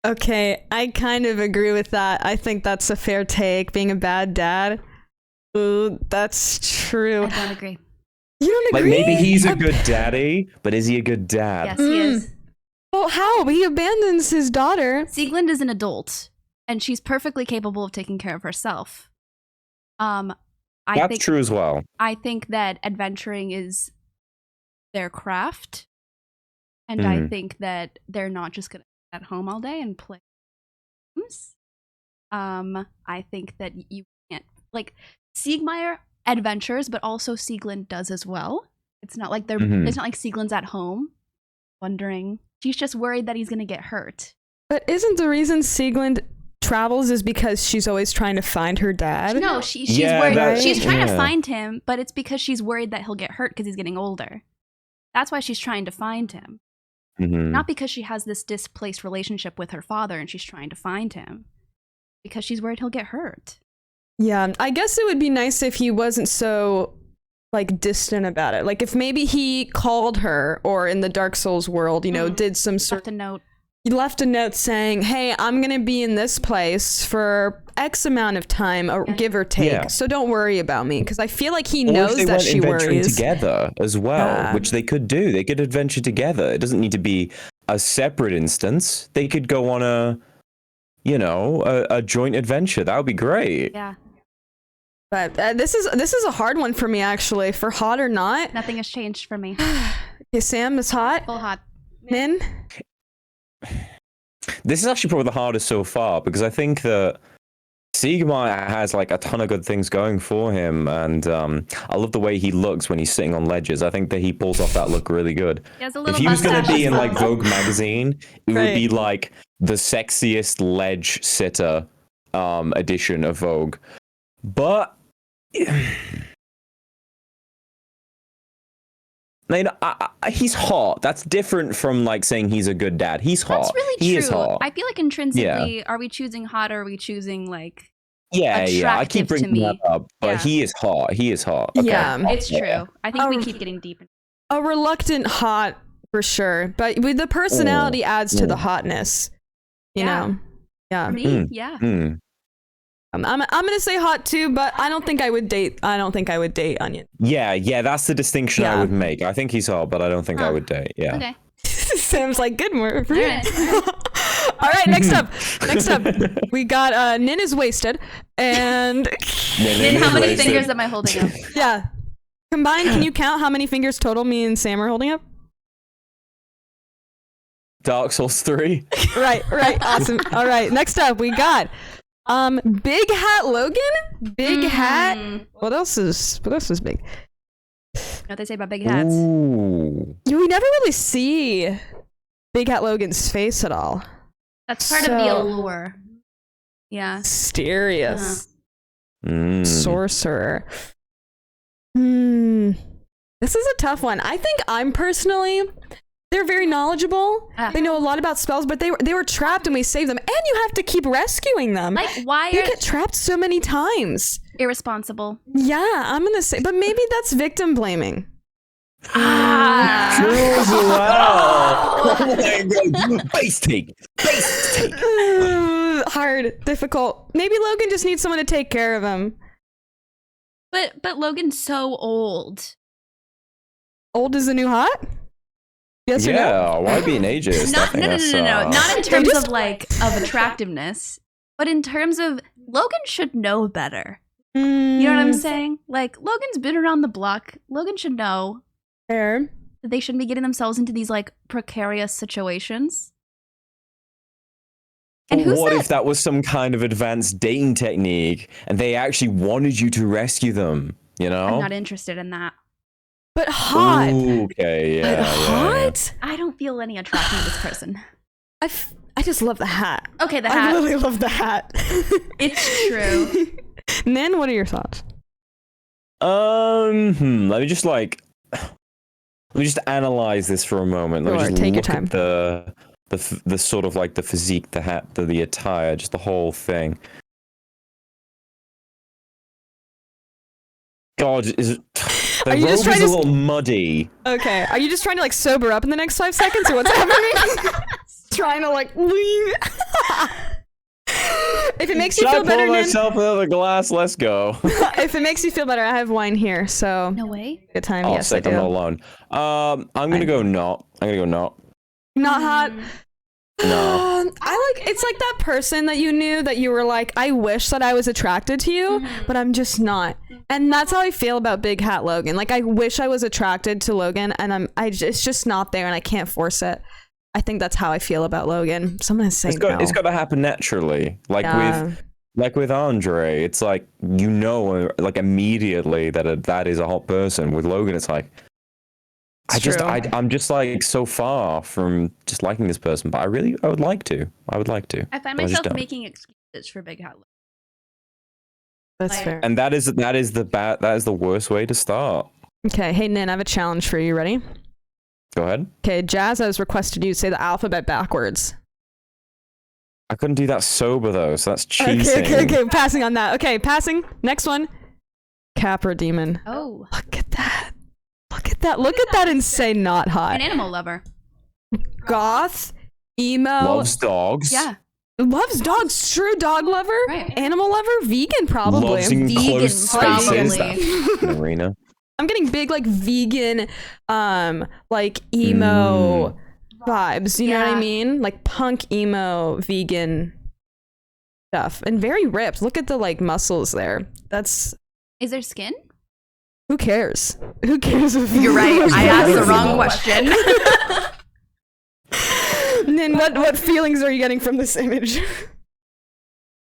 Okay, I kind of agree with that. I think that's a fair take. Being a bad dad. Ooh, that's true. I don't agree. You don't Like, agree? maybe he's a good daddy, but is he a good dad? Yes, he is. Well, how? He abandons his daughter. Sieglinde is an adult, and she's perfectly capable of taking care of herself. That's true as well. I think that adventuring is their craft, and I think that they're not just gonna sit at home all day and play games. I think that you can't, like, Siegmeyer adventures, but also Sieglinde does as well. It's not like it's not like Sieglinde's at home wondering. She's just worried that he's gonna get hurt. But isn't the reason Sieglinde travels is because she's always trying to find her dad? No, she's Yeah, worried. that- She's trying to yeah. find him, but it's because she's worried that he'll get hurt because he's getting older. That's why she's trying to find him. Mhm. Not because she has this displaced relationship with her father and she's trying to find him. Because she's worried he'll get hurt. Yeah, I guess it would be nice if he wasn't so like distant about it. Like if maybe he called her, or in the Dark Souls world, you know, did some sort Left a note. he left a note saying, hey, I'm gonna be in this place for X amount of time, or give or take. Yeah. So don't worry about me, because I feel like he Or if knows they that went she adventuring worries. together as well, Yeah. which they could do. They could adventure together. It doesn't need to be a separate instance. They could go on a joint adventure. That would be great. Yeah. But this is a hard one for me, actually. For hot or not. Nothing has changed for me. Okay, Sam is hot. Full hot. Min? This is actually probably the hardest so far, because I think that Siegmeyer has like a ton of good things going for him, and I love the way he looks when he's sitting on ledges. I think that he pulls off that look really good. He has a If little he was going to mustache be as in like well. Vogue magazine, it would Right. be like the sexiest ledge sitter edition of Vogue. But he's hot. That's different from like saying he's a good dad. He's hot. That's really he true. is hot. I feel like intrinsically, are we choosing hot or are we choosing like Yeah. I attractive keep to bringing me? that up, but Yeah. he is hot. He is hot. Okay. Yeah. it's true. Yeah. I think we Um, keep getting deep. A reluctant hot, for sure. But with the personality adds to the hotness. You Yeah. know? Yeah. For me, Mm. yeah. Hmm. I'm gonna say hot too, but I don't think I would date Onion. Yeah, that's the distinction I Yeah. would make. I think he's hot, but I don't think I Huh. would date. Yeah. Okay. Sam's like, good more for All you. right. All right, next up, we got Nin is wasted, and Then how many fingers am I holding up? yeah, combined, can you count how many fingers total me and Sam are holding up? Dark Souls 3. Right, awesome. All right, next up we got Big Hat Logan. Big Hat. What else is big? You know what they say about big hats? Ooh. We never really see Big Hat Logan's face at all. That's part of the So- allure. Yeah. Mysterious Mm. sorcerer. This is a tough one. I think they're very knowledgeable. Ah. They know a lot about spells, but they were trapped and we saved them. And you have to keep rescuing them. Like, why They are get trapped so many times. irresponsible? Yeah, I'm gonna say, but maybe that's victim blaming. Ah. True as well. Oh my god. Base take. Hard, difficult. Maybe Logan just needs someone to take care of him. But Logan's so old. Old is the new hot? Yes or no? Yeah, why be an ageist? I Not think no. that's, Not in terms just- of like of attractiveness, but in terms of Logan should know better. You know what I'm saying? Like, Logan's been around the block. Logan should know Fair. that they shouldn't be getting themselves into these like precarious situations. And who's what that? if that was some kind of advanced dating technique and they actually wanted you to rescue them? You know? I'm not interested in that. But hot. Ooh, okay, But yeah. hot? I don't feel any attraction to this person. I just love the hat. Okay, the I hat. really love the hat. It's true. Nin, what are your thoughts? Let me just analyze this for a moment. Let me Sure, just take your look time. at the sort of like the physique, the hat, the attire, just the whole thing. God, the Are you robe just trying is a to little muddy. Okay, are you just trying to like sober up in the next 5 seconds, or what's happening? Trying to like lean. If it makes you Should I feel better, pull Nin, myself another glass? Let's go. if it makes you feel better, I have wine here, so No way. good time. Oh, Yes, I sick, I'm not do. alone. I'm gonna go not. I'm gonna go not. Not hot. No. It's like that person that you knew that you were like, I wish that I was attracted to you, but I'm just not. And that's how I feel about Big Hat Logan. Like, I wish I was attracted to Logan, and it's just not there, and I can't force it. I think that's how I feel about Logan. So I'm gonna say no. It's got to happen naturally. Like Yeah. with Andre, it's like like immediately that is a hot person. With Logan, it's like It's true. I'm just like so far from just liking this person, but I would like to. I would like to. I find I just myself don't. making excuses It's for big hat. That's Like- fair. And that is the worst way to start. Okay, hey Nin, I have a challenge for you. Ready? Go ahead. Okay, Jazz has requested you to say the alphabet backwards. I couldn't do that sober though, so that's cheating. Okay, passing on that. Okay, passing. Next one. Capra Demon. Oh, Look at that. Look at that. Look at that and say not hot. an animal lover. Goth, emo, Loves dogs. Yeah. loves dogs, true dog lover, Right. animal lover, vegan probably. Loves enclosed Vegan, spaces. probably. That's Marina. I'm getting big like vegan, like emo vibes. You know what I Yeah. mean? Like punk emo vegan stuff, and very ripped. Look at the like muscles there. That's Is there skin? who cares? Who cares if You're right. I asked the wrong question. question. And then what feelings are you getting from this image?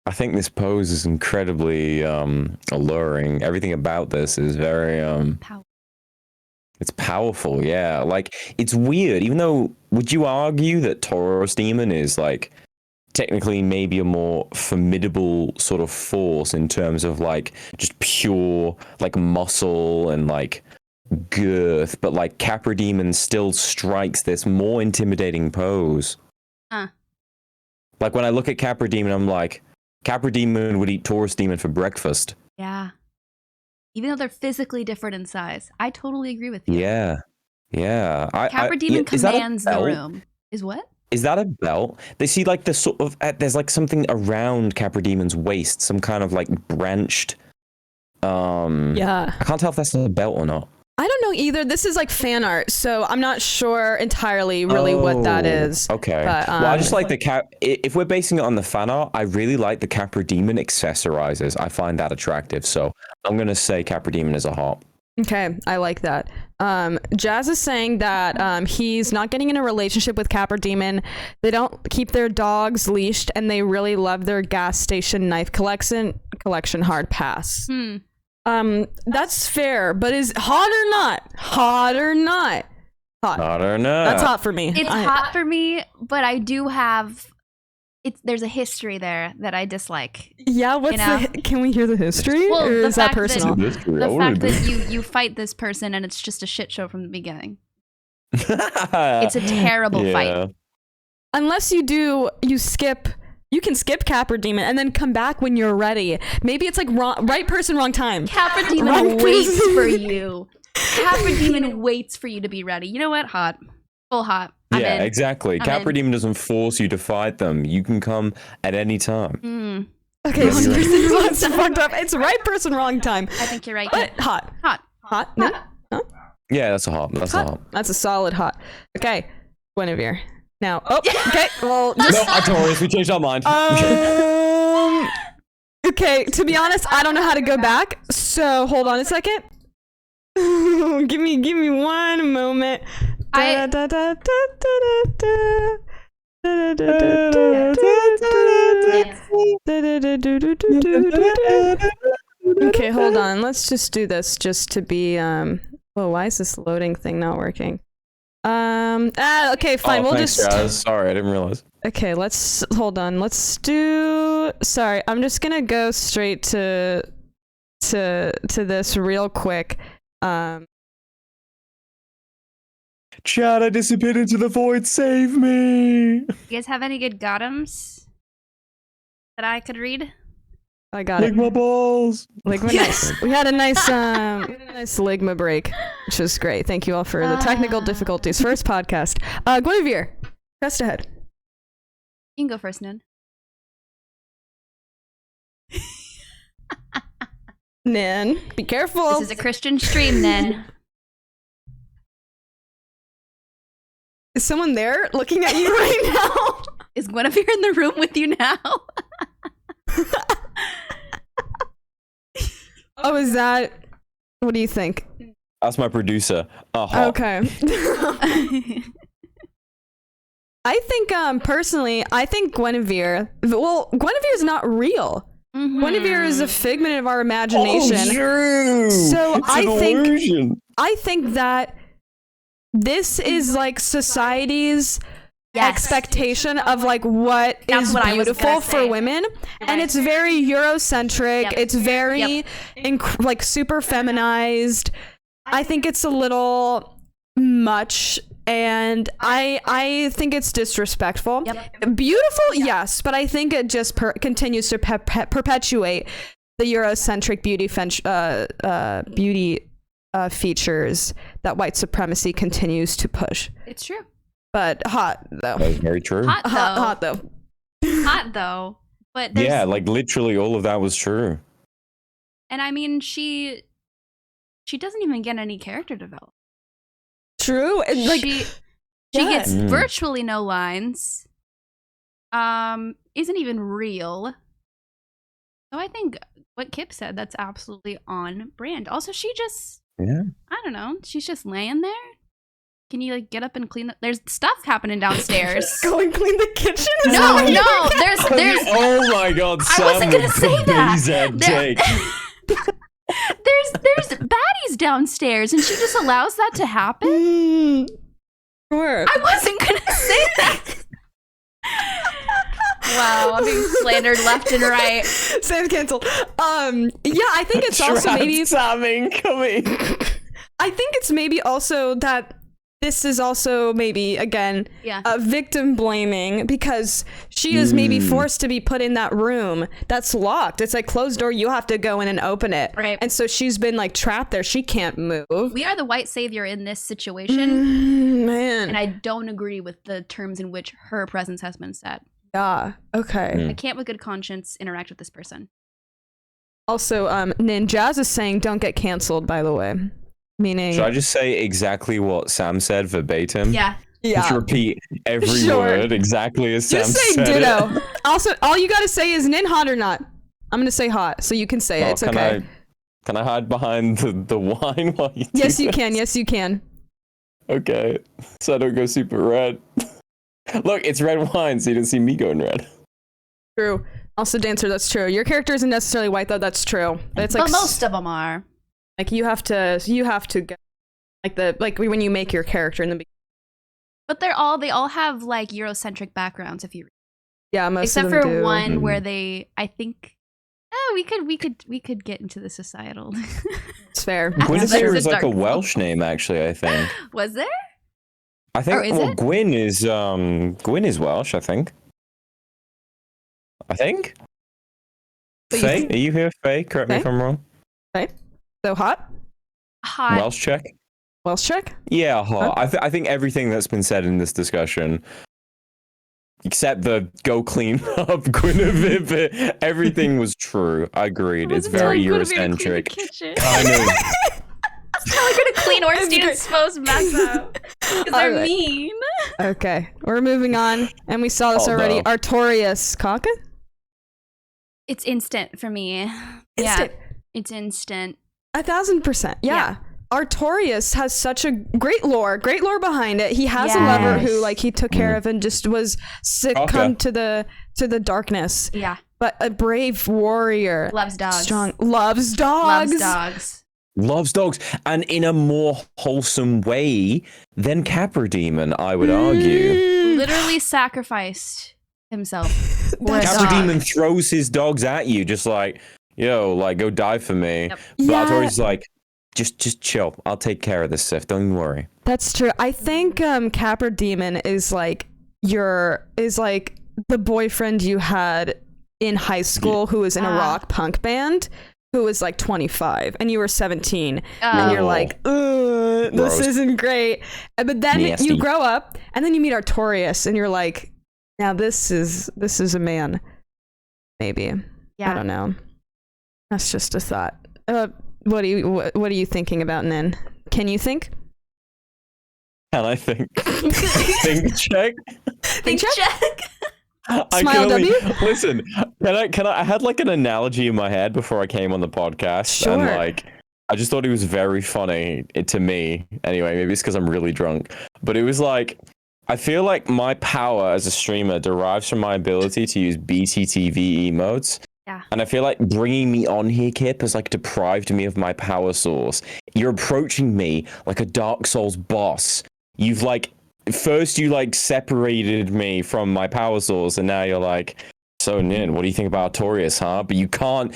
I think this pose is incredibly alluring. Everything about this is very Pow. it's powerful, yeah. Like it's weird, even though would you argue that Taurus Demon is like technically maybe a more formidable sort of force in terms of like just pure like muscle and like girth, but like Capra Demon still strikes this more intimidating pose. Like when I look at Capra Demon, I'm like, Capra Demon would eat Taurus Demon for breakfast. Yeah. Even though they're physically different in size. I totally agree with you. Yeah. Yeah. Capra Demon is that a commands the belt? room. Is what? Is that a belt? They see like the sort of, there's like something around Capra Demon's waist, some kind of like branched, Yeah. I can't tell if that's a belt or not. I don't know either. This is like fan art, so I'm not sure entirely really what that is. Okay. But, Well, I just like the if we're basing it on the fan art, I really like the Capra Demon accessorizes. I find that attractive. So I'm going to say Capra Demon is a hot. Okay, I like that. Jazz is saying that he's not getting in a relationship with Capra Demon. They don't keep their dogs leashed, and they really love their gas station knife collection. Hard pass. That's fair, but is hot or not? Hot or not? Hot. I don't know. That's hot for me. It's hot for me, but I do have there's a history there that I dislike. Yeah, what's You know? can we hear the history? Well, or the is that fact that- personal? The fact that you fight this person and it's just a shit show from the beginning. It's a terrible fight. Unless you can skip Capra Demon and then come back when you're ready. Maybe it's like right person, wrong time. Capra Demon Wrong waits person. for you. Capra Demon waits for you to be ready. You know what? Hot. Full hot. I'm Yeah, in. exactly. I'm Capra in. Demon doesn't force you to fight them. You can come at any time. Okay, Wrong person, that's fucked up. It's right person, wrong time. I think you're right. But hot. Hot. Hot? No? Yeah, that's a hot. That's a hot. That's a solid hot. Okay, Guinevere. Now, okay, well, No, just, Taurus, we changed our mind. okay, to be honest, I don't know how to go back, so hold on a second. give me one moment. I- Okay, hold on. Let's just do this just to be whoa, why is this loading thing not working? Okay, fine. We'll thanks, just guys. Sorry, I didn't realize. Okay, let's hold on. Let's do sorry, I'm just gonna go straight to this real quick. Chad, I disappeared into the void. Save me. You guys have any good Gothams that I could read? I got it. Ligma balls. Ligma, nice. We had a nice Ligma break, which was great. Thank you all for the technical difficulties. First podcast. Guinevere, press ahead. You can go first, Nan. Nan, be careful. This is a Christian stream, Nan. Is someone there looking at you right now? Is Guinevere in the room with you now? Oh, is that? What do you think? That's my producer. Hot. Okay. I think, personally, I think Guinevere. Well, Guinevere is not real. Guinevere is a figment of our imagination. Oh, true. So It's an illusion. I think that this is like society's expectation of like what That's is what I was beautiful gonna for say. women, and Right. it's very Eurocentric. Yep. It's very like super feminized. I think it's a little much, and I think it's disrespectful. Beautiful, yes, but I think it just continues to perpetuate the Eurocentric beauty features that white supremacy continues to push. It's true. But hot though. That's very true. Hot though. Hot though. But there's, Yeah, like literally all of that was true. and I mean she doesn't even get any character development. True. Like she gets Mm. virtually no lines. Isn't even real. So I think what Kipp said, that's absolutely on brand. Also, she just, Yeah. I don't know, she's just laying there. Can you like get up and clean? There's stuff happening downstairs. go and clean the kitchen. No, there's Oh my god, I wasn't gonna say that. There- Take. there's baddies downstairs, and she just allows that to happen. Sure. I wasn't gonna say that. Wow, I'm being slandered left and right. Sam's canceled. Yeah, I think it's also maybe Sammy coming. I think it's maybe also that this is also maybe again Yeah. victim blaming, because she is maybe forced to be put in that room that's locked. It's like closed door, you have to go in and open it. Right. And so she's been like trapped there. She can't move. We are the white savior in this situation, Man. and I don't agree with the terms in which her presence has been set. Yeah. Okay. I can't with good conscience interact with this person. Also, Ninjaz is saying don't get canceled, by the way. Meaning Should I just say exactly what Sam said verbatim? Yeah. Just repeat every Sure. word exactly as Sam Just say said ditto. it. Also, all you gotta say is Nin hot or not. I'm gonna say hot, so you can say it. It's okay. Can I hide behind the wine while you do Yes, you this? can. Yes, you can. Okay, so I don't go super red. Look, it's red wine, so you didn't see me going red. True. Also, Dancer, that's true. Your character isn't necessarily white, though. That's true. But it's like But most of them are. like you have to go like when you make your character in the beginning. But they all have like Eurocentric backgrounds, if you Yeah, most except of them for do. one where they, I think, we could get into the societal. It's fair. Guinevere There's is a like a dark Welsh name, actually. I think. Was there? I think. Or is Well, it? Gwyn is Welsh. I think. So you Faye, think- are you here, Faye? Correct me if Faye? I'm wrong. So hot? Hot. Welsh check. Welsh check? Yeah, hot. I think everything that's been said in this discussion, except the go clean up Guinevere bit, everything was true. I agreed. It's very Eurocentric. Kind of. How are we gonna clean It's Orstein's supposed mess up? Because they're Alright. mean. Okay, we're moving on, and we saw this Oh, already. no. Artorias Kaka? It's instant for me. Instant. Yeah, it's instant. 1,000%. Yeah. Artorias has such a great lore behind it. He has a Yes. lover who like he took care of and just was succumbed to the darkness. Yeah, But a brave warrior. loves dogs. Strong. Loves dogs. Loves dogs. Loves dogs, and in a more wholesome way than Capra Demon, I would argue. Literally sacrificed himself. for a That's- Capra dog. Demon throws his dogs at you, just like, yo, like, go die for me. Yep. But Yeah. Artorias is like, just chill. I'll take care of this, Sif. Don't even worry. That's true. I think Capra Demon is like the boyfriend you had in high school who was in a Ah. rock punk band who was like 25 and you were 17 and you're Oh. like, ugh, this Gross. isn't great. But then Nasty. you grow up and then you meet Artorias and you're like, now this is a man. Maybe. Yeah. I don't know. That's just a thought. What are you thinking about, Nin? Can you think? And I think, think check. Think check. I Smile can only, W? listen, I had like an analogy in my head before I came on the podcast. Sure. And like, I just thought it was very funny to me. Anyway, maybe it's because I'm really drunk. But it was like, I feel like my power as a streamer derives from my ability to use BTTV emotes. Yeah. And I feel like bringing me on here, Kipp, has like deprived me of my power source. You're approaching me like a Dark Souls boss. You've like first you like separated me from my power source, and now you're like, so Nin, what do you think about Artorias, huh? But you can't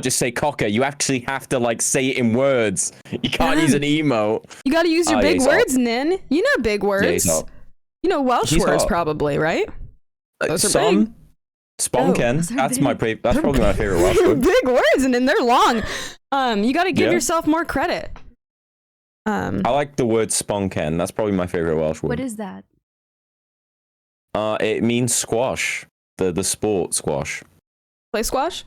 just say cocker. You actually have to like say it in words. You can't use an emote. You got to use your big words, Nin. You know big words. Yeah, you know Welsh words, probably, right? Those are big. Sponken. That's that's probably my favorite Welsh word. Big words, and then they're long. You got to give yourself more credit. I like the word sponken. That's probably my favorite Welsh word. What is that? It means squash. The sport squash. Play squash?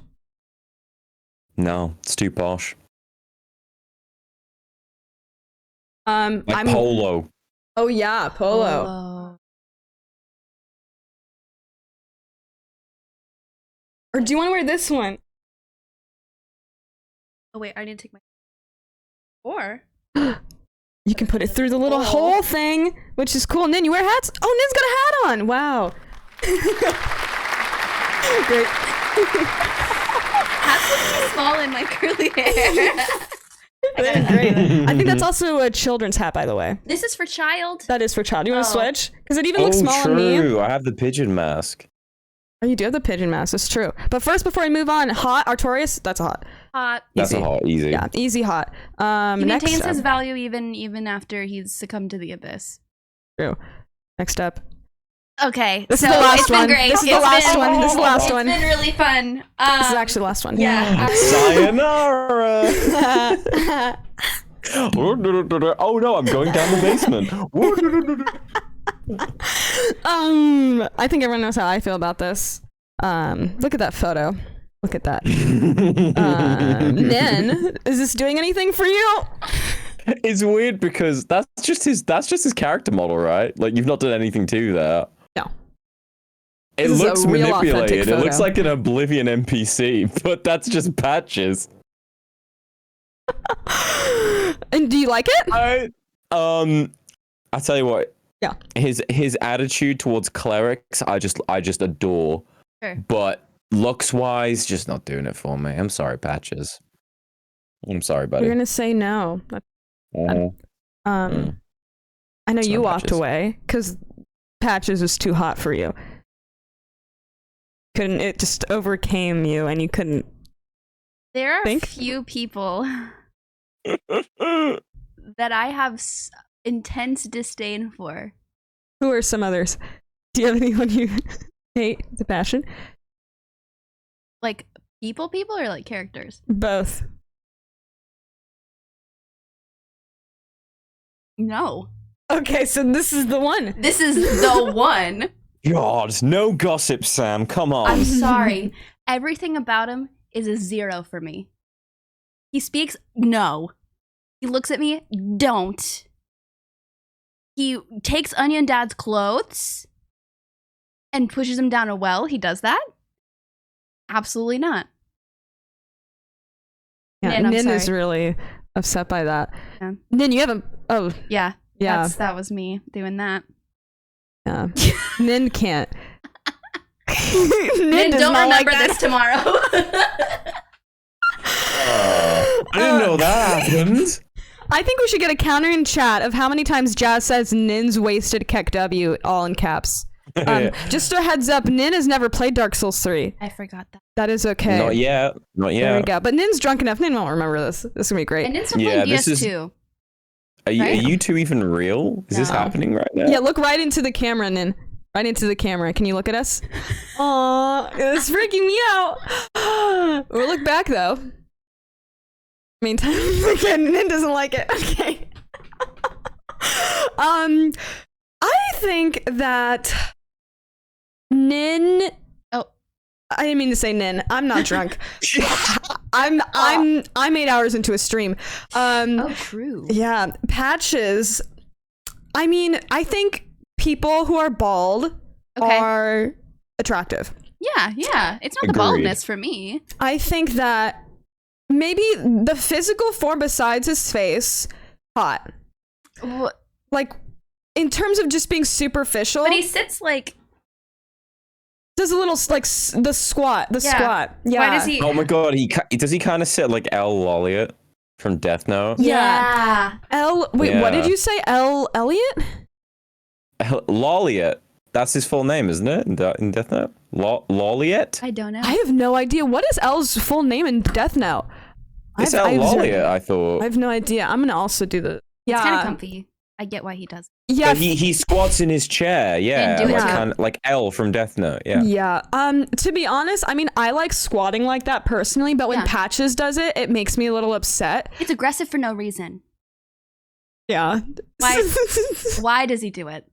No, it's too posh. I'm polo. Oh yeah, polo. Or do you want to wear this one? Oh wait, I need to take my. Or you can put it through the little hole thing, which is cool. Nin, you wear hats? Oh, Nin's got a hat on. Wow. Great. Hats look too small in my curly hair. Great. I think that's also a children's hat, by the way. This is for child. That is for child. You want to switch? Because it even looks small on me. True. I have the pigeon mask. Oh, you do have the pigeon mask. It's true. But first, before we move on, hot Artorias. That's a hot. Hot. That's a hot. Easy. Yeah, easy hot. He maintains his value even after he's succumbed to the abyss. True. Next up. Okay, this is the last it's one. been great. This is the last one. This is the last one. It's been really fun. This is actually the last one. Yeah. Sayonara. Oh no, I'm going down the basement. I think everyone knows how I feel about this. Look at that photo. Look at that. Nin, is this doing anything for you? It's weird because that's just his character model, right? Like you've not done anything to that. No. It looks manipulated. It looks like an Oblivion NPC, but that's just Patches. And do you like it? I tell you what. Yeah. His attitude towards clerics, I just adore. Sure. But looks wise, just not doing it for me. I'm sorry, Patches. I'm sorry, buddy. You're gonna say no. I know you walked away because Patches was too hot for you. It just overcame you, and you couldn't. There are a few people that I have intense disdain for. Who are some others? Do you have anyone you hate with a passion? Like people or like characters? Both. No. Okay, so this is the one. This is the one. God, no gossip, Sam. Come on. I'm sorry. Everything about him is a 0 for me. He speaks, no. He looks at me, don't. He takes Onion Dad's clothes and pushes him down a well. He does that? Absolutely not. Yeah, Nin is really upset by that. Yeah. Nin, you haven't. Oh. Yeah. Yeah. That was me doing that. Yeah. Nin can't. Nin don't remember this tomorrow. I didn't know that happened. I think we should get a counter in chat of how many times Jazz says Nin's wasted KEKW, all in caps. Just a heads up, Nin has never played Dark Souls 3. I forgot that. That is okay. Not yet. There we go. But Nin's drunk enough. Nin won't remember this. This is going to be great. And Nin's playing DS2. Are you two even real? Is this happening right now? Yeah, look right into the camera, Nin. Right into the camera. Can you look at us? Aw, it's freaking me out. We'll look back, though. Meantime, again, Nin doesn't like it. Okay. I think that Nin... Oh, I didn't mean to say Nin. I'm not drunk. I'm 8 hours into a stream. True. Yeah, Patches. I mean, I think people who are bald are attractive. Yeah. It's not the baldness for me. I think that maybe the physical form besides his face, hot. What? Like, in terms of just being superficial. But he sits like... Does a little, like, the squat. Squat. Yeah. Why does he... Oh my god, does he kind of sit like L. Elliot from Death Note? Yeah. What did you say? L. Elliot? Lolliet. That's his full name, isn't it? In Death Note? Lolliet? I don't know. I have no idea. What is L's full name in Death Note? It's L Lolliet, I thought. I have no idea. I'm gonna also do the. Yeah. It's kind of comfy. I get why he does it. Yeah. But he squats in his chair, yeah, And do like it. kind of like L from Death Note, yeah. Yeah. To be honest, I mean, I like squatting like that personally, but when Yeah. Patches does it, it makes me a little upset. It's aggressive for no reason. Yeah. Why does he do it?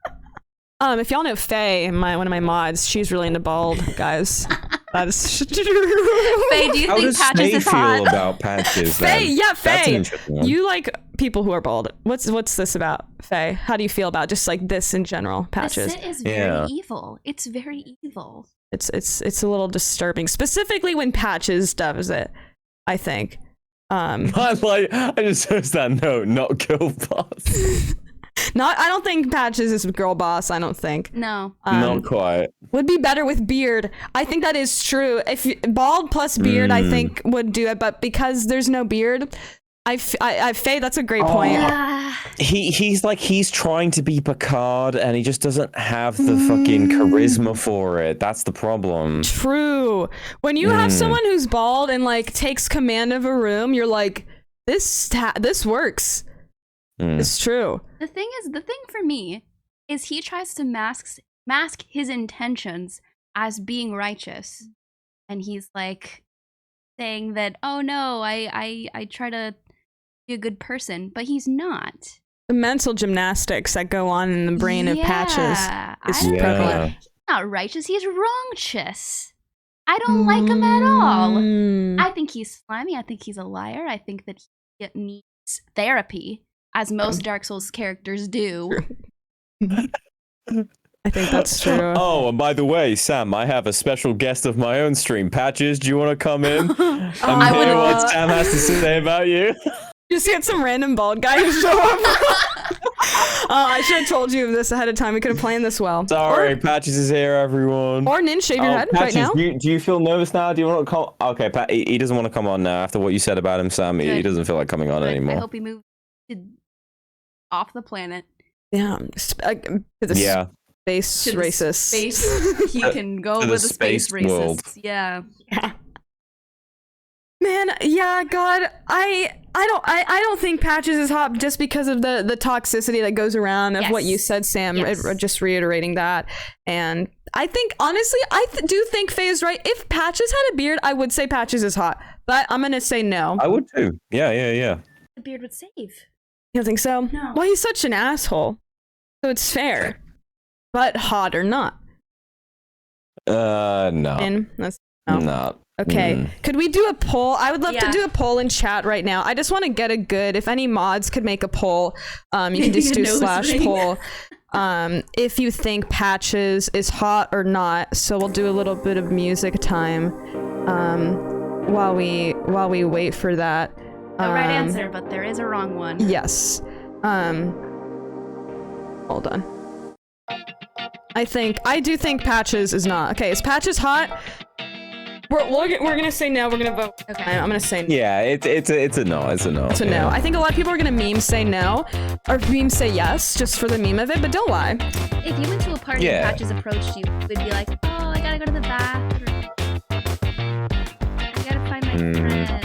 If y'all know Faye, one of my mods, she's really into bald guys. That's Faye, do you How think does Patches Faye is feel hot? about Patches then? Faye, yeah, That's an Faye. interesting one. You like people who are bald. What's this about, Faye? How do you feel about just like this in general, Patches? The Sit is very Yeah. evil. It's very evil. It's a little disturbing, specifically when Patches does it, I think. I just noticed that note, not girl boss. I don't think Patches is girl boss. I don't think. No. Not quite. Would be better with beard. I think that is true. If bald plus beard, I think would do it. But because there's no beard, I Faye, that's a great point. Yeah. He's trying to be Picard and he just doesn't have the fucking charisma for it. That's the problem. True. When you have someone who's bald and like takes command of a room, you're like, this works. It's true. The thing for me is he tries to mask his intentions as being righteous, and he's like saying that, oh no, I try to be a good person, but he's not. The mental gymnastics that go on in the brain of Patches is I don't prevalent. think he's not righteous. He's wrongtious. I don't like him at all. I think he's slimy. I think he's a liar. I think that he needs therapy, as most Dark Souls characters do. I think that's true. Oh, and by the way, Sam, I have a special guest of my own stream. Patches, do you want to come in and I hear would what Sam has to say about you? Just get some random bald guy to show up. I should have told you of this ahead of time. We could have planned this well. Sorry, Patches is here, everyone. Or Nin, shave your head Patches, right now. do you feel nervous now? Do you want to come? Okay, he doesn't want to come on now after what you said about him, Sam. He Good. doesn't feel like coming on But anymore. I hope he moved off the planet. Yeah. Yeah. Space To the racist. Space. He can go To the with the space space world. racists. Yeah. Man, yeah, God, I don't think Patches is hot just because of the toxicity that goes around of what you Yes. said, Sam. Yes. Just reiterating that, and I think honestly, I do think Faye is right. If Patches had a beard, I would say Patches is hot, but I'm gonna say no. I would too. Yeah. The beard would save. You don't think so? No. Well, he's such an asshole, so it's fair. But hot or not? No. And that's no. Not. Okay. Could we do a poll? I would love to Yeah. do a poll in chat right now. I just want to get a good, if any mods could make a poll, you can just A do nose ring. /poll. If you think Patches is hot or not. So we'll do a little bit of music time while we wait for that. No right answer, but there is a wrong one. Yes. Hold on. I do think Patches is not. Okay, is Patches hot? We're gonna say no. We're gonna vote. Okay. I'm gonna say no. Yeah, it's a no. It's a no. It's a no. I think a lot of people are gonna meme say no, or meme say yes, just for the meme of it. But don't lie. If you went to a party Yeah. and Patches approached you, would be like, oh, I gotta go to the bathroom. I gotta find my friend.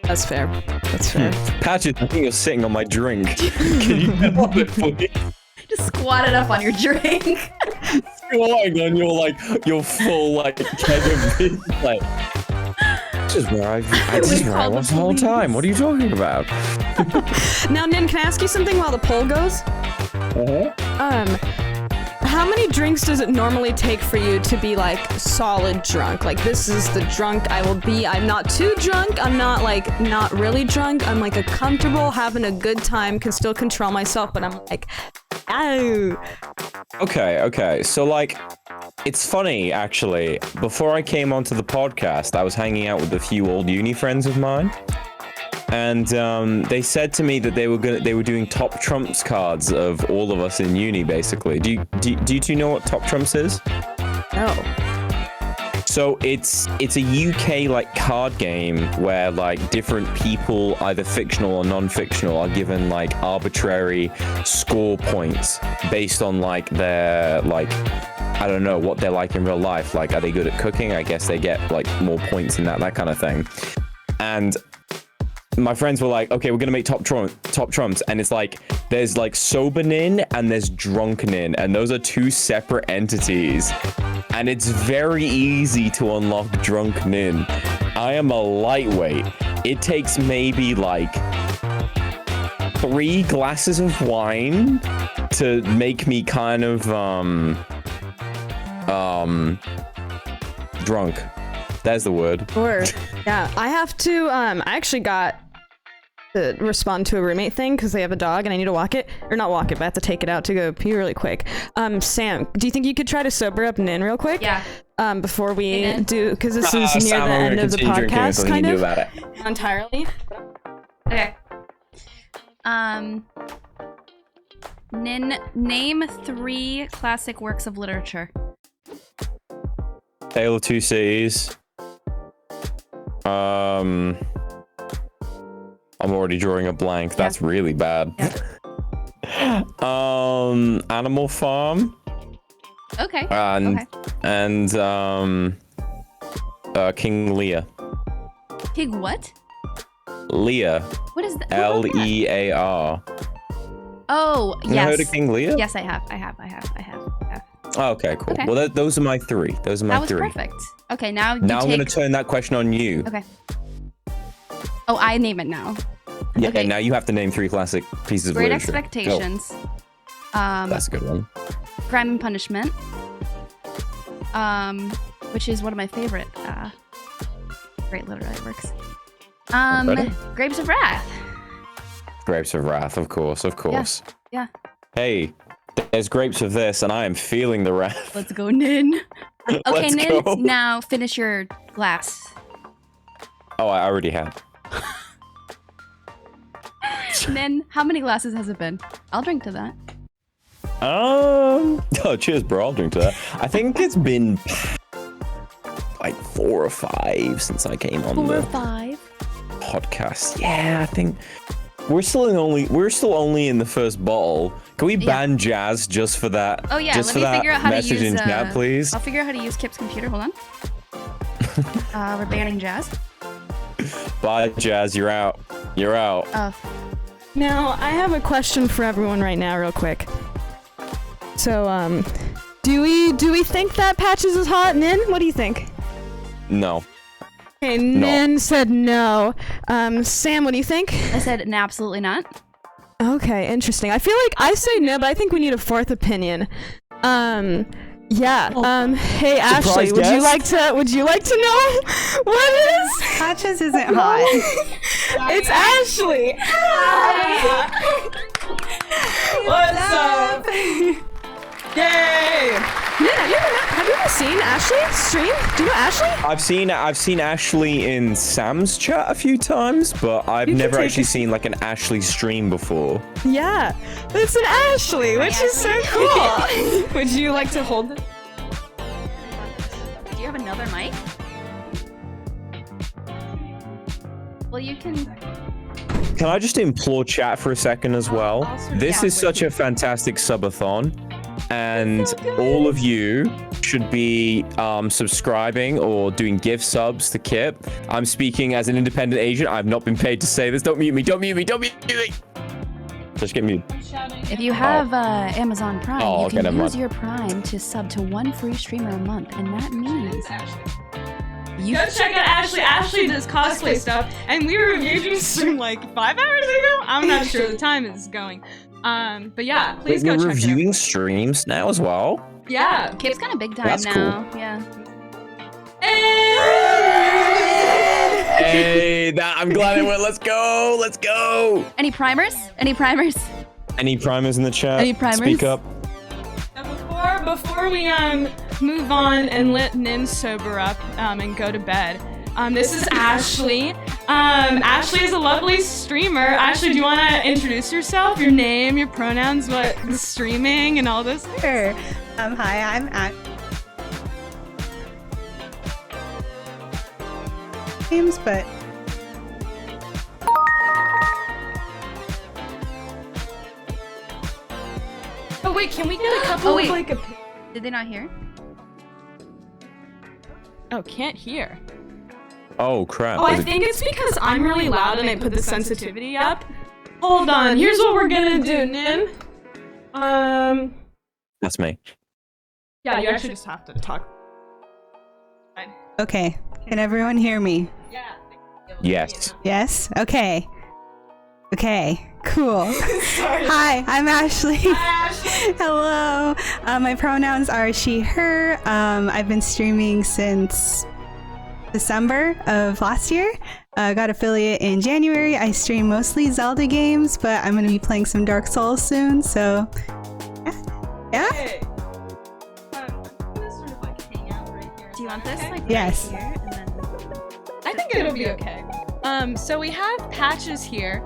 That's fair. That's fair. Patches, I think you're sitting on my drink. Can you help it, please? Just squat it up on your drink. Squatting on your full keg of beer. Like, this is where I call the was the whole time. police. What are you talking about? Now, Nin, can I ask you something while the poll goes? How many drinks does it normally take for you to be like solid drunk? Like, this is the drunk I will be. I'm not too drunk. I'm not like not really drunk. I'm like a comfortable, having a good time, can still control myself, but I'm like, ow. Okay. So like, it's funny actually. Before I came onto the podcast, I was hanging out with a few old uni friends of mine. And they said to me that they were doing top trumps cards of all of us in uni, basically. Do you two know what top trumps is? No. So it's a UK like card game where like different people, either fictional or non-fictional, are given like arbitrary score points based on like their like, I don't know what they're like in real life. Like, are they good at cooking? I guess they get like more points in that kind of thing. And my friends were like, okay, we're gonna make top trumps, and it's like there's like sober nin and there's drunk nin, and those are two separate entities, and it's very easy to unlock drunk nin. I am a lightweight. It takes maybe like 3 glasses of wine to make me kind of drunk. There's the word. Word. Yeah, I have to. I actually got to respond to a roommate thing because they have a dog and I need to walk it, or not walk it, but I have to take it out to go pee really quick. Sam, do you think you could try to sober up Nin real quick? Yeah. Before we do, because this is near Sam, the I'm end gonna of the continue drinking podcast, until you kind do of. about it. Not entirely. Okay. Name 3 classic works of literature. Tale of Two Cities. I'm already drawing a blank. That's really bad. Yeah. Animal Farm. Okay. And King Lear. King what? Lear. What is that? L-E-A-R. Oh, You yes. heard of King Lear? Yes, I have. Oh, okay, cool. Okay. Well, those are my 3. Those are my That was 3. perfect. Okay, now you Now I'm take... going to turn that question on you. Okay. Oh, I name it now. Yeah, Okay. now you have to name 3 classic pieces of Great literature. Expectations. Go. That's a good one. Crime and Punishment. Which is one of my favorite great literary works. Ready? Grapes of Wrath. Grapes of Wrath, of course, of course. Yeah. Hey, there's grapes of this, and I am feeling the wrath. Let's go, Nin. Okay, Let's Nin, go. now finish your glass. Oh, I already have. Nin, how many glasses has it been? I'll drink to that. Oh, cheers, bro. I'll drink to that. I think it's been like 4 or 5 since I came on 4 or the 5. podcast. Yeah, I think we're still only in the first bottle. Can we ban Jazz just for that? Oh yeah, just let for me that figure out how to message use. in chat, please. I'll figure out how to use Kipp's computer. Hold on. We're banning Jazz. Bye, Jazz. You're out. You're out. Oh. Now, I have a question for everyone right now, real quick. So, do we think that Patches is hot, Nin? What do you think? No. Okay, Nin said no. Sam, what do you think? I said no, absolutely not. Okay, interesting. I feel like I say no, but I think we need a 4th opinion. Yeah. Hey Ashley, would you like to know what it is? Patches isn't hot. It's Ashley. Hi. What's up? Yay! Yeah, have you ever seen Ashley stream? Do you know Ashley? I've seen Ashley in Sam's chat a few times, but I've never actually seen like an Ashley stream before. Yeah, it's an Ashley, which is so cool. Would you like to hold it? Do you have another mic? Well, you can. Can I just implore chat for a second as well? This is such a fantastic subathon, and all of you should be subscribing or doing gift subs to Kipp. I'm speaking as an independent agent. I've not been paid to say this. Don't mute me. Don't mute me. Don't mute me. Just get muted. If you have Amazon Prime, you okay, can never use mind. your Prime to sub to 1 free streamer a month, and that means you Go check out Ashley. Ashley does cosplay stuff, and we reviewed your stream like 5 hours ago. I'm not sure the time is going. But yeah, please go We're check reviewing it streams now as well. out. Yeah. Kipp's kind of big time That's now. Yeah. Hey, I'm glad it went. Let's go. Let's go. Any primers? Any primers? Any primers in the chat? Any primers? Speak up. Before we move on and let Nin sober up and go to bed, this is Ashley. Ashley is a lovely streamer. Ashley, do you want to introduce yourself, your name, your pronouns, what streaming and all this? Sure. Hi, I'm games, but Oh wait, can we get a couple wait. of like a? Did they not hear? Oh, can't hear. Oh crap. Oh, I think it's because I'm really loud and I put the sensitivity up. Hold on. Here's what we're gonna do, Nin. That's me. Yeah, you actually just have to talk. okay. Can everyone hear me? Yeah. Yes. Yes? Okay. Okay. Cool. Hi, I'm Ashley. Hi, Ashley. Hello. My pronouns are she, her. I've been streaming since December of last year. Got affiliate in January. I stream mostly Zelda games, but I'm going to be playing some Dark Souls soon, so yeah. Hey. I'm gonna sort of like hang out right here. Do you want this? Like Yes. right here, and then... I think it'll be okay. So we have Patches here,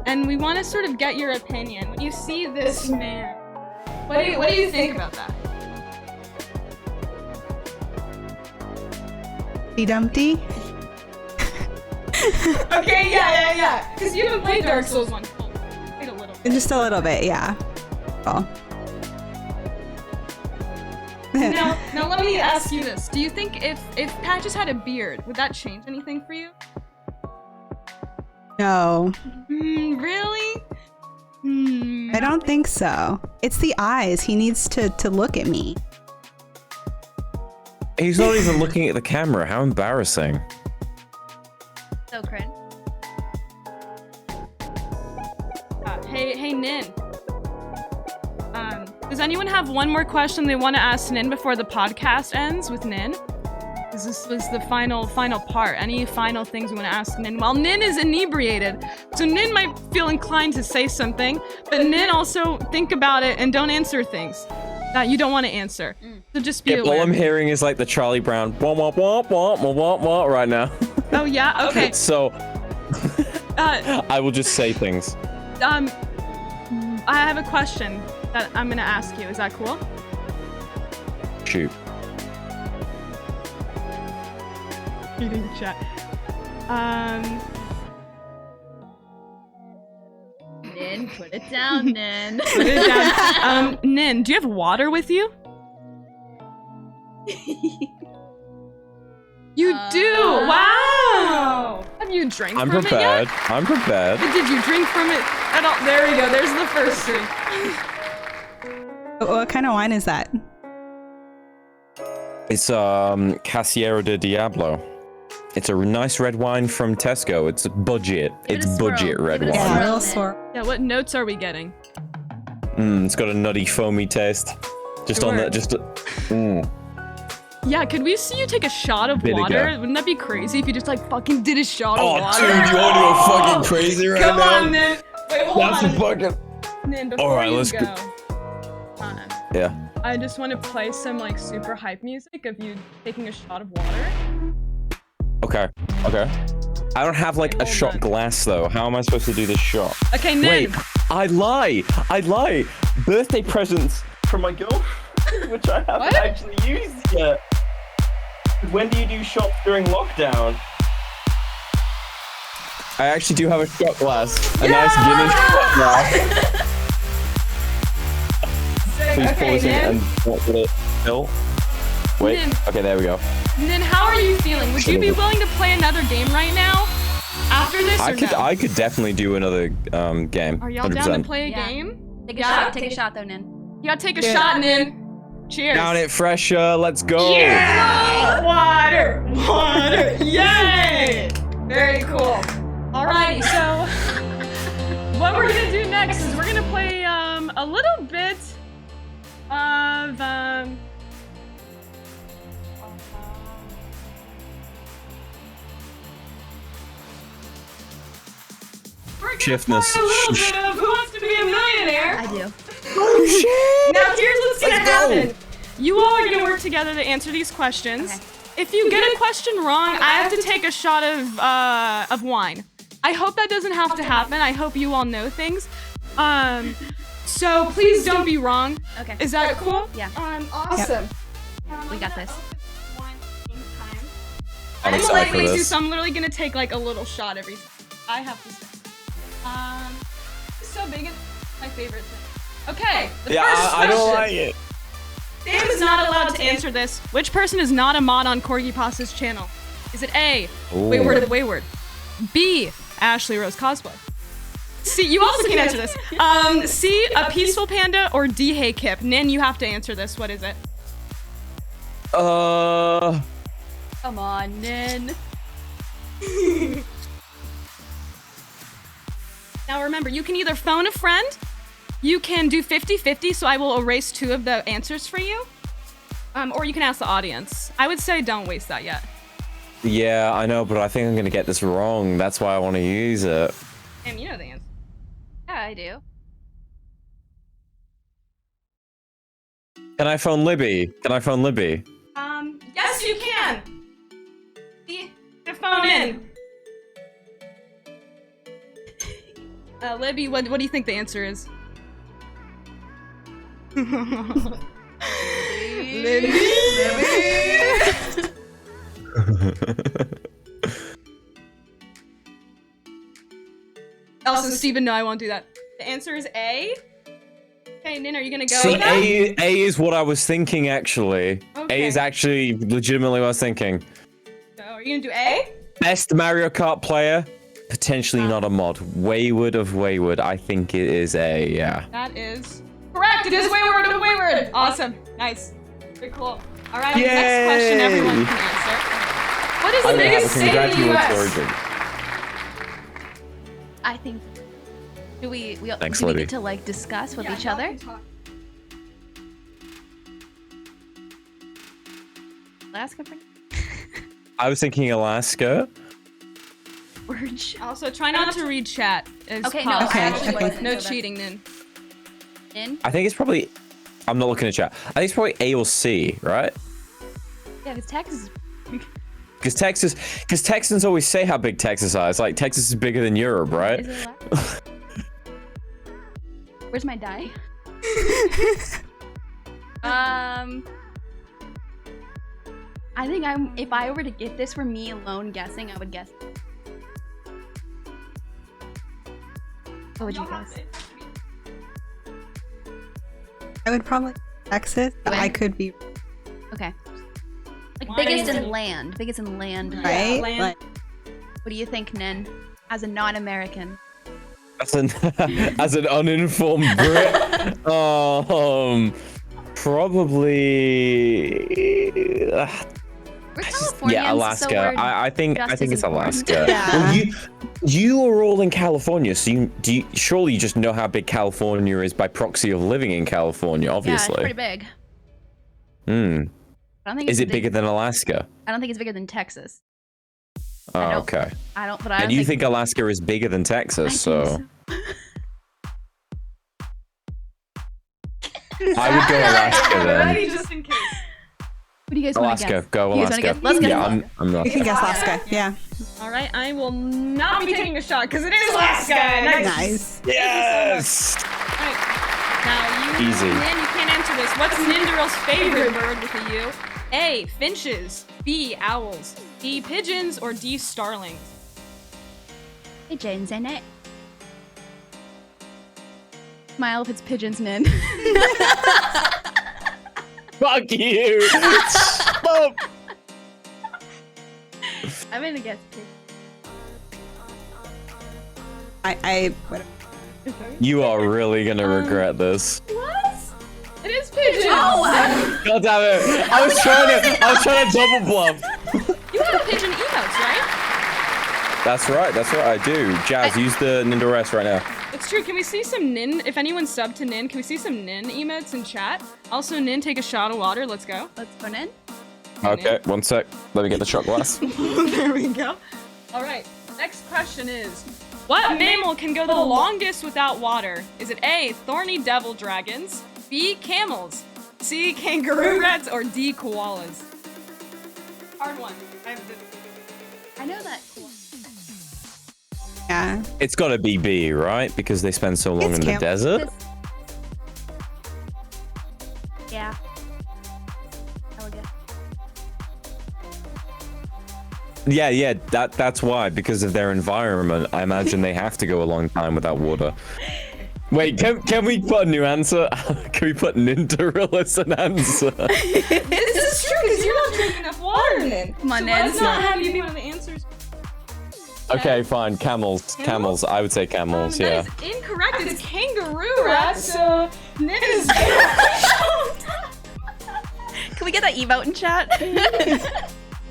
and we want to sort of get your opinion. When you see this man, what do you think about that? Dumpty. Okay, yeah. Because you haven't played Dark Souls 1. Played a little bit. Just a little bit, yeah. Oh. Now let me ask you this. Do you think if Patches had a beard, would that change anything for you? No, Really? I don't think so. It's the eyes. He needs to look at me. He's not even looking at the camera. How embarrassing. So cringe. Hey, Nin. Does anyone have one more question they want to ask Nin before the podcast ends with Nin? This was the final part. Any final things we want to ask Nin? Well, Nin is inebriated, so Nin might feel inclined to say something, but Nin also think about it and don't answer things that you don't want to answer. So just be Yeah, aware. all I'm hearing is like the Charlie Brown wah wah wah wah wah wah wah right now. Oh yeah, okay. So I will just say things. I have a question that I'm gonna ask you. Is that cool? Shoot. Reading chat. Nin, put it down, Nin. Put it down. Nin, do you have water with you? You do. Wow. Have you drank I'm from prepared. it yet? I'm prepared. Did you drink from it at all? There we go. There's the first drink. What kind of wine is that? It's Casiero de Diablo. It's a nice red wine from Tesco. It's budget. Give it It's a swirl. budget red Give it a wine. Yeah, swirl, real Nin. swirl. Yeah. What notes are we getting? It's got a nutty, foamy taste. Just on that, just. Yeah. Could we see you take a shot of Bit water? ago. Wouldn't that be crazy if you just like fucking did a shot of Oh, water? dude, you want to go fucking crazy right Come now? on, Nin. Wait, hold That's on. a fucking. Nin, before Alright, you let's go. go. Yeah. I just want to play some like super hype music of you taking a shot of water. Okay. I don't have like a Hold shot on. glass though. How am I supposed to do this shot? Okay, Nin. Wait, I lie. Birthday presents from my girlfriend, which I haven't What? actually used yet. When do you do shots during lockdown? I actually do have a shot glass. A nice Guinness shot glass. Please Okay, pause it Nin. and what did it fill? Wait. Nin. Okay, there we go. Nin, how are you feeling? Would you be willing to play another game right now? After this, or no? I could definitely do another game. Are y'all down to 100%. play a Yeah. game? Take a Yeah. shot. Take a shot, though, Nin. You gotta take a shot, Nin. Cheers. Down it fresher. Let's go. Yeah! Water! Yay! Very cool. Alrighty, so what we're gonna do next is we're gonna play a little bit of we're gonna Shiftness. play a little bit of Who Wants to Be a Millionaire? I do. Oh shit! Now here's what's gonna Let's go. happen. You all are gonna work together to answer these questions. Okay. If you get a question wrong, I have to take a shot of wine. I hope that doesn't have to happen. I hope you all know things. So please don't be wrong. Okay. Is that cool? Yeah. Awesome. We got this. I'm I'm excited for lightly too, this. so I'm literally gonna take like a little shot every. I have to. It's so big and my favorite thing. Okay, the Yeah, first I don't question. like it. Sam is not allowed to answer this. Which person is not a mod on Corgi Pasta's channel? Is it A, Wayward the Wayward, B, Ashley Rose Cosplay, C, you also can answer this, C, a Peaceful Panda, or D, heyKipp? Nin, you have to answer this. What is it? Come on, Nin. Now remember, you can either phone a friend, you can do 50-50, so I will erase 2 of the answers for you, or you can ask the audience. I would say don't waste that yet. Yeah, I know, but I think I'm gonna get this wrong. That's why I want to use it. Sam, you know the answer. Yeah, I do. Can I phone Libby? Can I phone Libby? Yes, you can. The phone in. Libby, what do you think the answer is? Libby. Also, Steven, no, I won't do that. The answer is A. Okay, Nin, are you gonna go See, with that? A is what I was thinking, actually. Okay. A is actually legitimately what I was thinking. So, are you gonna do A? Best Mario Kart player? Potentially not a mod. Wayward of Wayward. I think it is A, yeah. That is correct. It is Wayward of Wayward. Awesome. Nice. Very cool. All right. Yay! Next question everyone can answer. What is the biggest city in the U.S.? I think. Do we Thanks, do we Libby. need to like discuss with each other? Alaska. I was thinking Alaska. Also, try not to read chat. Okay, no, Okay, Actually, okay. no cheating, Nin. In? I think it's probably... I'm not looking at chat. I think it's probably A or C, right? Yeah, because Texas. Because Texans always say how big Texas are. It's like Texas is bigger than Europe, right? Is it Alaska? Where's my die? I think if this were me alone guessing, I would guess. What would you guess? I would probably Texas, but I could be Okay. Like Why biggest is in it- land. Biggest in land. right. land. Like, What do you think, Nin? As a non-American. As an uninformed Brit, probably. We're Californians, Yeah, Alaska. So we're I think just it's as informed. Alaska. Yeah. Well, you are all in California, so surely you just know how big California is by proxy of living in California, Yeah, it's obviously. pretty big. Hmm. I don't think Is it's it bigger than Alaska? I don't think it's bigger than Texas. Oh, don't okay. I don't. But I don't And you think Alaska is bigger than I Texas, think so I would go Alaska then. Ready, just in case. What do you guys want to Alaska, guess? go You guys wanna Alaska. guess? Let's guess Yeah, Alaska. I'm not. you can guess Alaska. Yeah. All right, I will not be taking a shot because it is Alaska. Nice. Nice. Yes. All right. Now you, Easy. Nin, you can't answer this. What's Ninderal's favorite bird with a U? A, finches. B, owls. C, pigeons. Or D, starlings. Pigeons in it. Smile if it's pigeons, Nin. Fuck you. Stop. I'm gonna guess pigeons. I would. You are really gonna regret this. What? It is pigeons. Oh, God damn it! I was trying to double bluff. You have pigeon emotes, right? That's right. I do. Jazz, use the Nintendo S right now. It's true. Can we see some Nin? If anyone subbed to Nin, can we see some Nin emotes in chat? Also, Nin, take a shot of water. Let's go. let's go in. Okay, one sec. Let me get the shot glass. There we go. All right. Next question is, what mammal can go the longest without water? Is it A, thorny devil dragons, B, camels, C, kangaroo rats, or D, koalas? Hard one. I know that. Yeah. It's gotta be B, right? Because they spend so long It's in the camp. desert. Yeah. I would guess. Yeah, that's why, because of their environment. I imagine they have to go a long time without water. Wait, can we put a new answer? Can we put Ninderil as an answer? This is true because you're not drinking enough water, Nin. Come on, so Nin. let's not have you be one of the answers. Okay, fine. Camels. I would say camels. Yeah. That is incorrect. It's kangaroo rats. So Nin is. Can we get that emote in chat?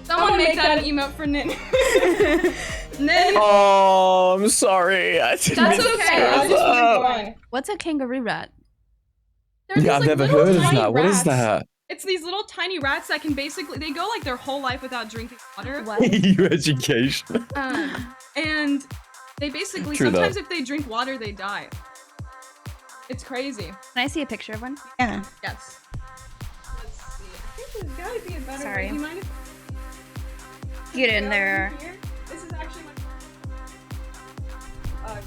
Someone make that an emote for Nin. Nin. Oh, I'm sorry. I didn't That's mean to okay. screw I'll us just up. keep going. What's a kangaroo rat? They're Yeah, I've these, never little heard of tiny that. What is rats. that? It's these little tiny rats that can basically, they go like their whole life without drinking water. What? EU education. And they basically, True sometimes though. if they drink water, they die. It's crazy. Can I see a picture of one? Yeah. Yes. Let's see. I think there's gotta be a better Sorry. way. Do you mind if Get in I go there. here? This is actually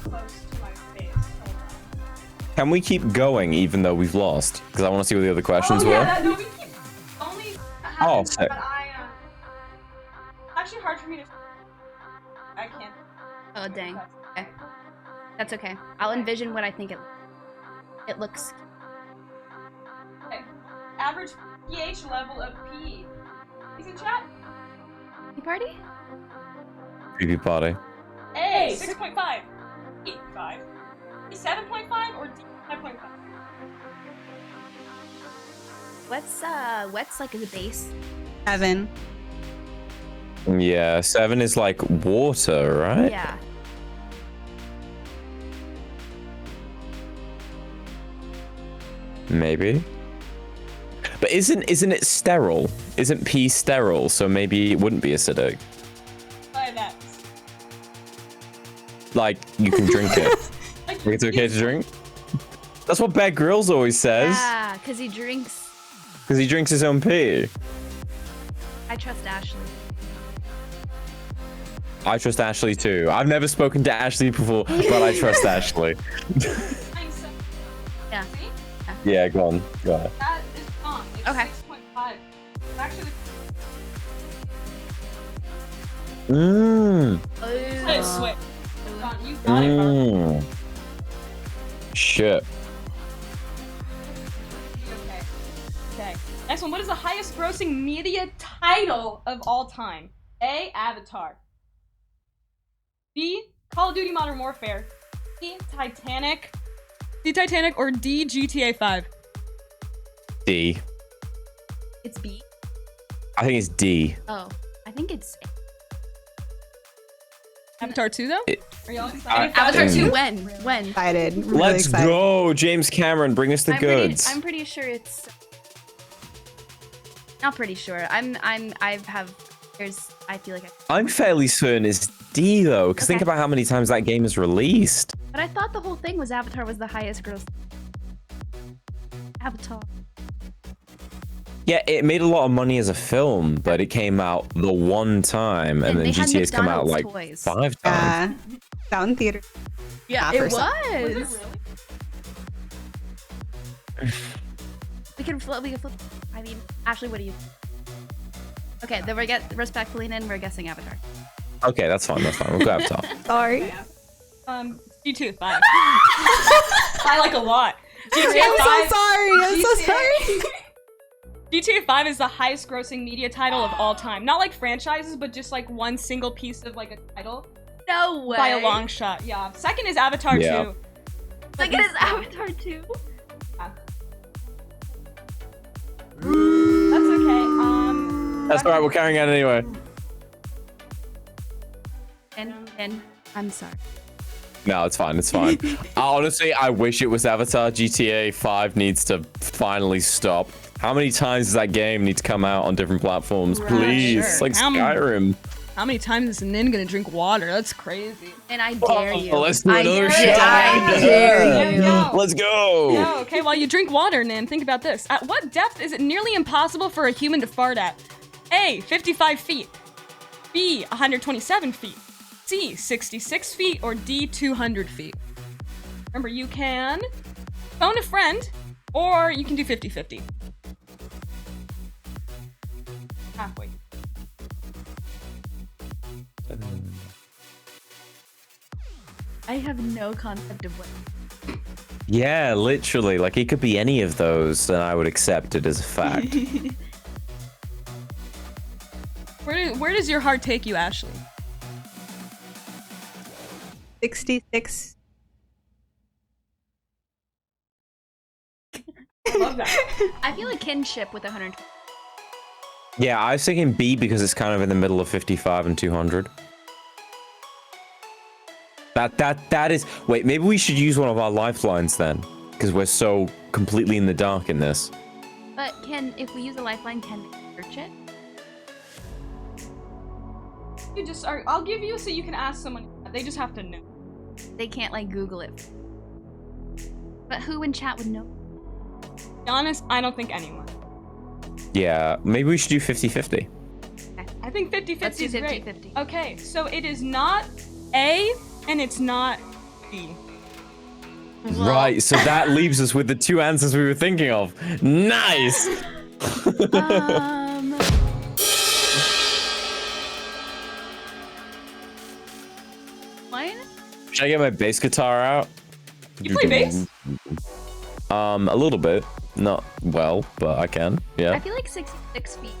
close to my face. Hold on. Can we keep going even though we've lost? Because I want to see what the other questions Oh, were. yeah, that, no, we keep only Oh, happens, sick. but actually hard for me to. I can't. Oh dang. Okay. That's okay. I'll envision what I think it looks. Okay. Average pH level of pee. Is it chat? Tea party? Creepy party. A 6.5. B 5. B 7.5 or D 5.5. What's like a base? 7. Yeah, 7 is like water, right? Yeah. Maybe. But isn't it sterile? Isn't pee sterile? So maybe it wouldn't be acidic. Try that. Like you can drink it. Like, It's okay to drink. That's what Bear Grylls always says. Yeah, because he drinks. Because he drinks his own pee. I trust Ashley. I trust Ashley too. I've never spoken to Ashley before, but I trust Ashley. I'm so. Yeah. See? Yeah, go on. Go on. That is wrong. It's Okay. 6.5. It's actually. Mmm. I swear. You got it, bro. Mmm. Shit. Okay. Okay. Next one. What is the highest grossing media title of all time? A. Avatar. B. Call of Duty Modern Warfare. C. Titanic. C. Titanic or D. GTA 5. D. It's B. I think it's D. Oh, I think it's Avatar 2 though? Are y'all excited? Avatar 2. Um, When? Excited. Really Let's excited. go, James Cameron. Bring us the goods. I'm pretty sure it's. Not pretty sure. I feel like I'm fairly certain it's D though, because think Okay. about how many times that game is released. But I thought the whole thing was Avatar was the highest gross. Avatar. Yeah, it made a lot of money as a film, but it came out the one time, and then they had GTA's come out like McDonald's toys. 5 times. Out in theater. Yeah, it it was. Was was. it really? We can flip. I mean, Ashley, what do you? Okay, then we're respectfully in. We're guessing Avatar. Okay, that's fine. That's fine. We'll go Avatar. Sorry. GTA 5. I like a lot. GTA 5. I'm so sorry. I'm so sorry. GTA 5 is the highest grossing media title of all time. Not like franchises, but just like one single piece of like a title. No way. By a long shot, yeah. Second is Avatar Yeah. 2. Second is Avatar 2. That's okay. That's alright. We're carrying on anyway. And I'm sorry. No, it's fine. It's fine. Honestly, I wish it was Avatar. GTA 5 needs to finally stop. How many times does that game need to come out on different platforms? Right. Please, Sure. it's like How many- Skyrim. How many times is Nin gonna drink water? That's crazy. And I dare you. Let's do I another dare- shot. I dare you. No. Let's go. No, okay, while you drink water, Nin, think about this. At what depth is it nearly impossible for a human to fart at? A. 55 feet. B. 127 feet. C. 66 feet. Or D. 200 feet. Remember, you can phone a friend, or you can do 50-50. Halfway. I have no concept of what. Yeah, literally. Like, it could be any of those, and I would accept it as a fact. Where does your heart take you, Ashley? 66. I love that. I feel a kinship with 100. Yeah, I was thinking B because it's kind of in the middle of 55 and 200. That is... Wait, maybe we should use one of our lifelines then, because we're so completely in the dark in this. But if we use a lifeline, can they search it? You just are. I'll give you so you can ask someone. They just have to know. They can't like Google it. But who in chat would know? To be honest, I don't think anyone. Yeah, maybe we should do 50-50. I think 50-50 Let's do is great. 50-50. Okay, so it is not A and it's not B. Right, so that leaves us with the two answers we were thinking of. Nice! Mine? Should I get my bass guitar out? You play bass? A little bit. Not well, but I can. I Yeah. feel like 66 feet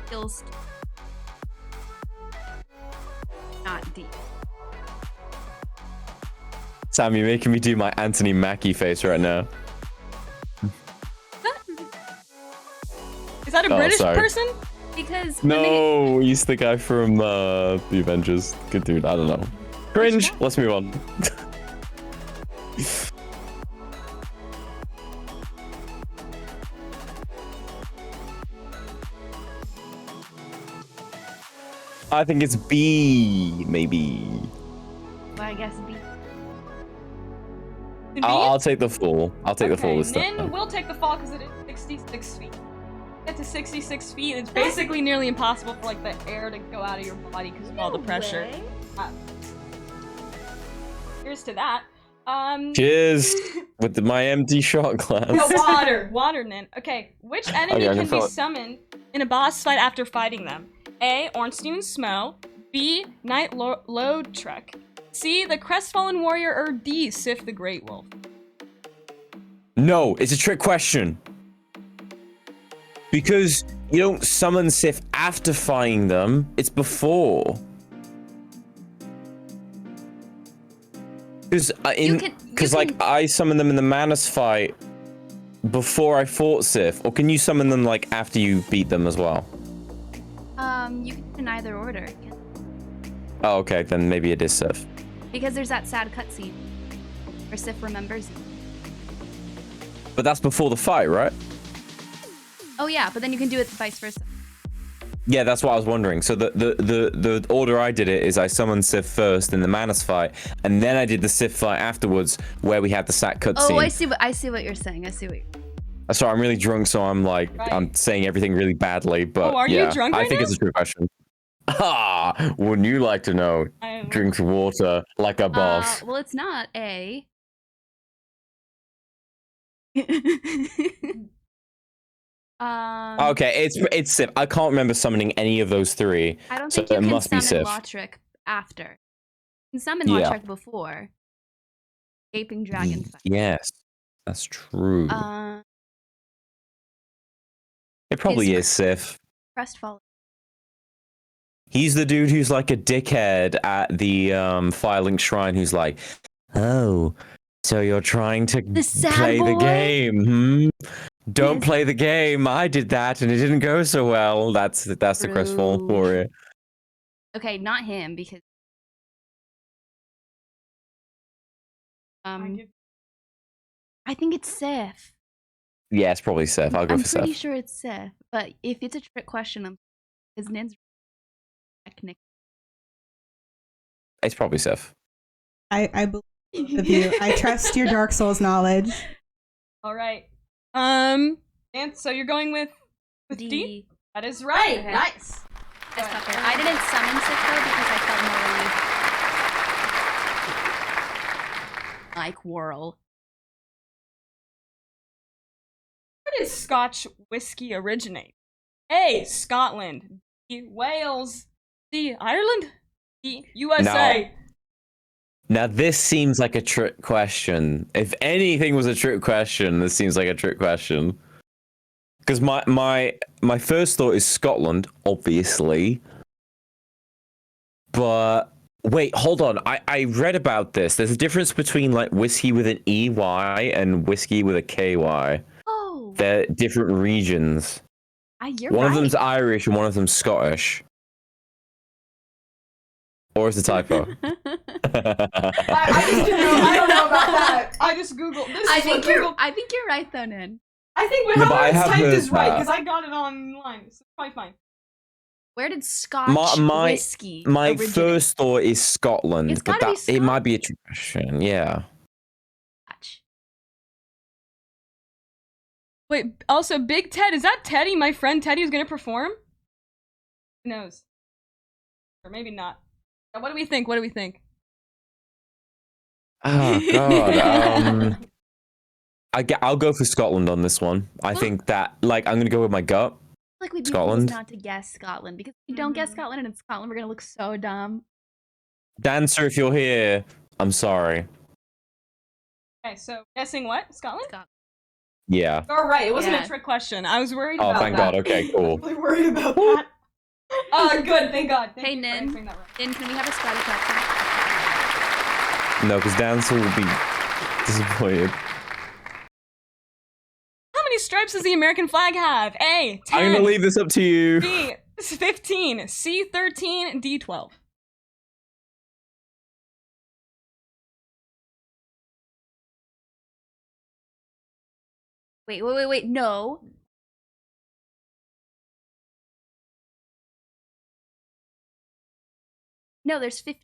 feels not deep. Sam, you're making me do my Anthony Mackie face right now. Is that a British sorry. person? Because No, he's the guy from the Avengers. Good dude. I don't know. Cringe. Let's move on. I think it's B, maybe. well, I guess B. B? I'll take the full. I'll take the full this Nin time. will take the fall because it is 66 feet. Get to 66 feet, it's basically nearly impossible for like the air to go out of your body because of all the pressure. Here's to that. Cheers with my empty shot glass. No, water, Nin. Okay, which enemy Okay, I can can fill be it. summoned in a boss fight after fighting them? A. Ornstein and Smo. B. Knight Load Trek. C. The Crestfallen Warrior. Or D. Sif the Great Wolf. No, it's a trick question. Because you don't summon Sif after fighting them, it's before. Because like I summoned them in the Manus fight before I fought Sif, or can you summon them like after you beat them as well? You can do in either order. Oh, okay, then maybe it is Sif. Because there's that sad cutscene where Sif remembers. But that's before the fight, right? Oh yeah, but then you can do it vice versa. Yeah, that's what I was wondering. So the order I did it is I summoned Sif first in the Manus fight, and then I did the Sif fight afterwards, where we had the Sat cutscene. Oh, I see what you're saying. I see what you're... Sorry, I'm really drunk, so I'm like, Right. I'm saying everything really badly, but Oh, are you yeah, drunk I right think now? it's a true question. Ah, wouldn't you like to know? Drinks water like a boss. Well, it's not A. Okay, it's Sif. I can't remember summoning any of those three, I don't so think you it can must be summon Sif. Lautrec after. You can summon Yeah. Lautrec before. Gaping Dragon fight. Yes, that's true. Uh, It probably it's- is Sif. Crestfallen. He's the dude who's like a dickhead at the Firelink Shrine who's like, oh, so you're trying to The sad play the boy? game, hmm? Don't Yes. play the game. I did that and it didn't go so well. That's the Crestfallen True. Warrior. Okay, not him because I think it's Sif. Yeah, it's probably Sif. I'll go I'm for pretty Sif. sure it's Sif, but if it's a trick question, his Nin's technical. It's probably Sif. I believe both of you. I trust your Dark Souls knowledge. All right. And so you're going with D? That is right. Okay. Nice. Yes, fucker. I didn't summon Sif though because I felt more like whirl. Where did Scotch whiskey originate? A. Scotland. B. Wales. C. Ireland. D. USA. Now this seems like a trick question. If anything was a trick question, this seems like a trick question. Because my first thought is Scotland, obviously. But wait, hold on. I read about this. There's a difference between like whiskey with an EY and whiskey with a KY. Oh. They're different regions. You're One right. of them's Irish and one of them's Scottish. Or is it a typo? I just didn't know. I don't know about that. I just googled. I think you're right though, Nin. I think what No, but I Howard's have typed heard is right that. because I got it online. So it's probably fine. Where did Scotch whiskey My originate? first thought is Scotland, It's but gotta be it might be a tradition. Yeah. Scotch. Wait. Also, Big Ted. Is that Teddy? My friend Teddy who's gonna perform? Who knows? Or maybe not. What do we think? What do we think? Oh God. I'll go for Scotland on this one. I think that I'm gonna go with my gut. Like we'd be Scotland. fools not to guess Scotland because if we don't guess Scotland and it's Scotland, we're gonna look so dumb. Dancer, if you're here, I'm sorry. Okay, so guessing what? Scotland? Yeah. You're right. It wasn't Yeah. a trick question. I was worried Oh, about thank that. God. Okay, cool. Really worried about that. Good. Thank God. Thank Hey, you for Nin. answering that right. Nin, can we have a spider capture? No, because Dancer will be disappointed. How many stripes does the American flag have? A. 10. I'm gonna leave this up to you. B. 15. C. 13. D. 12. Wait. No. No, there's 50.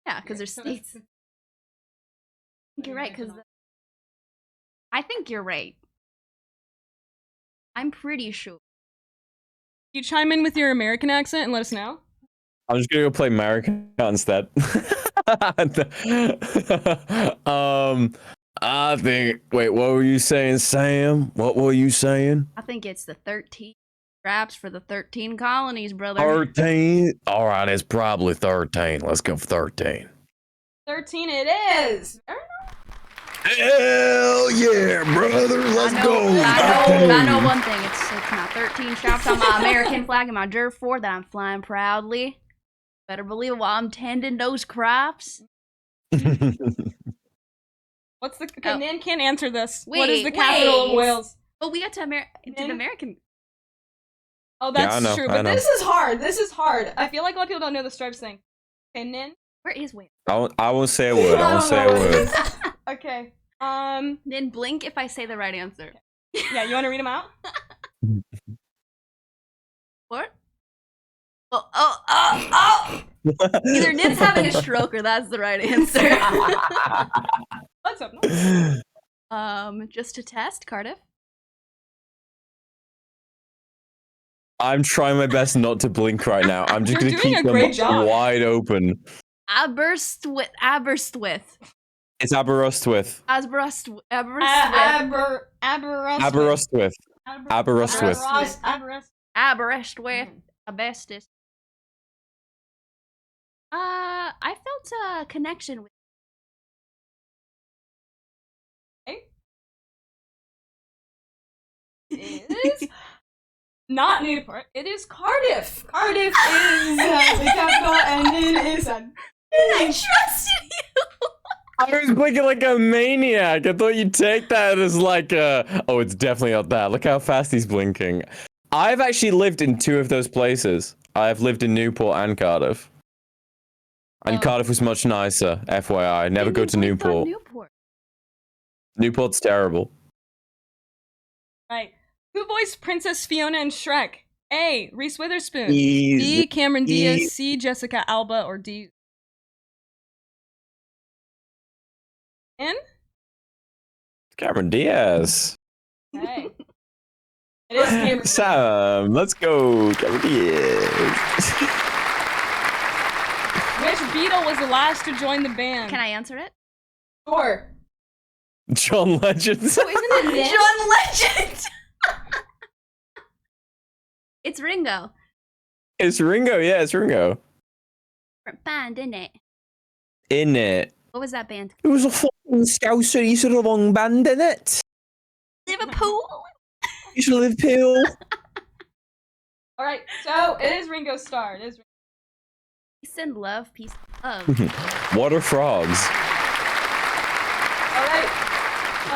Yeah, because there's so states. I think you're right, because I think you're right. I'm pretty sure. You chime in with your American accent and let us know. I'm just gonna go play American instead. I think. Wait, what were you saying, Sam? What were you saying? I think it's the 13 straps for the 13 colonies, brother. 13. All right, it's probably 13. Let's go for 13. 13 it is. Hell yeah, brother! Let's go. I know one thing. It's my 13 straps on my American flag and my Jer 4 that I'm flying proudly. Better believe it while I'm tending those crops. What's the... Okay, Nan can't answer this. Wait, what is the capital of Wales? But we got to American. Oh, that's I know, true. I But know. this is hard. This is hard. I feel like a lot of people don't know the stripes thing. Okay, Nin? Where is Wales? I won't say a word. I won't say a word. Okay. Then blink if I say the right answer. Yeah, you want to read them out? What? Oh! Either Nin's having a stroke or that's the right answer. Let's hope not. Just to test, Cardiff. I'm trying my best not to blink right now. I'm just You're gonna doing keep a great them job. wide open. Aberystwyth. It's Aberystwyth. Aberystwyth. Aberystwyth. Aberystwyth. Asbestos. I felt a connection with. It is not Newport. It is Cardiff. Cardiff is the capital, and Nin is I trusted you. I was blinking like a maniac. I thought you'd take that as like a... Oh, it's definitely not that. Look how fast he's blinking. I've actually lived in 2 of those places. I've lived in Newport and Cardiff. And Cardiff was much nicer, FYI. Never go to Newport. Newport's terrible. right. Who voiced Princess Fiona in Shrek? A. Reese Witherspoon. Easy. B. Cameron Diaz. C. Jessica Alba. Or D. N? Cameron Diaz. Okay. It is Cameron Diaz. Sam, let's go. Cameron Diaz. Which Beatle was the last to join the band? Can I answer it? Sure. John Legend. Oh, isn't it Nin? John Legend. It's Ringo. It's Ringo. Yeah, it's Ringo. Band, isn't it? in it. What was that band? It was a fucking Scouser. He's a wrong band in it. Liverpool. He's Liverpool. All right, so it is Ringo Starr. It is. Peace and love. Peace and love. Water frogs. All right.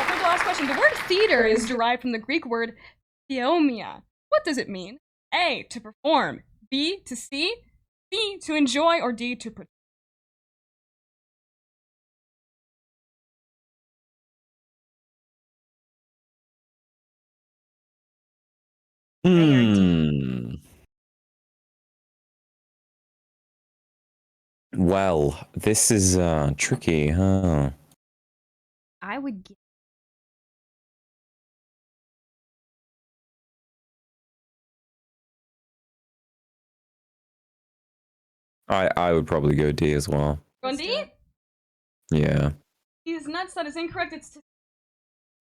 For the last question, the word theater is derived from the Greek word theomia. What does it mean? A, to perform. B, to see. C, to enjoy. Or D, to put. Well, this is tricky, huh? I would get. I would probably go D as well. Going D? Yeah. He's nuts. That is incorrect. It's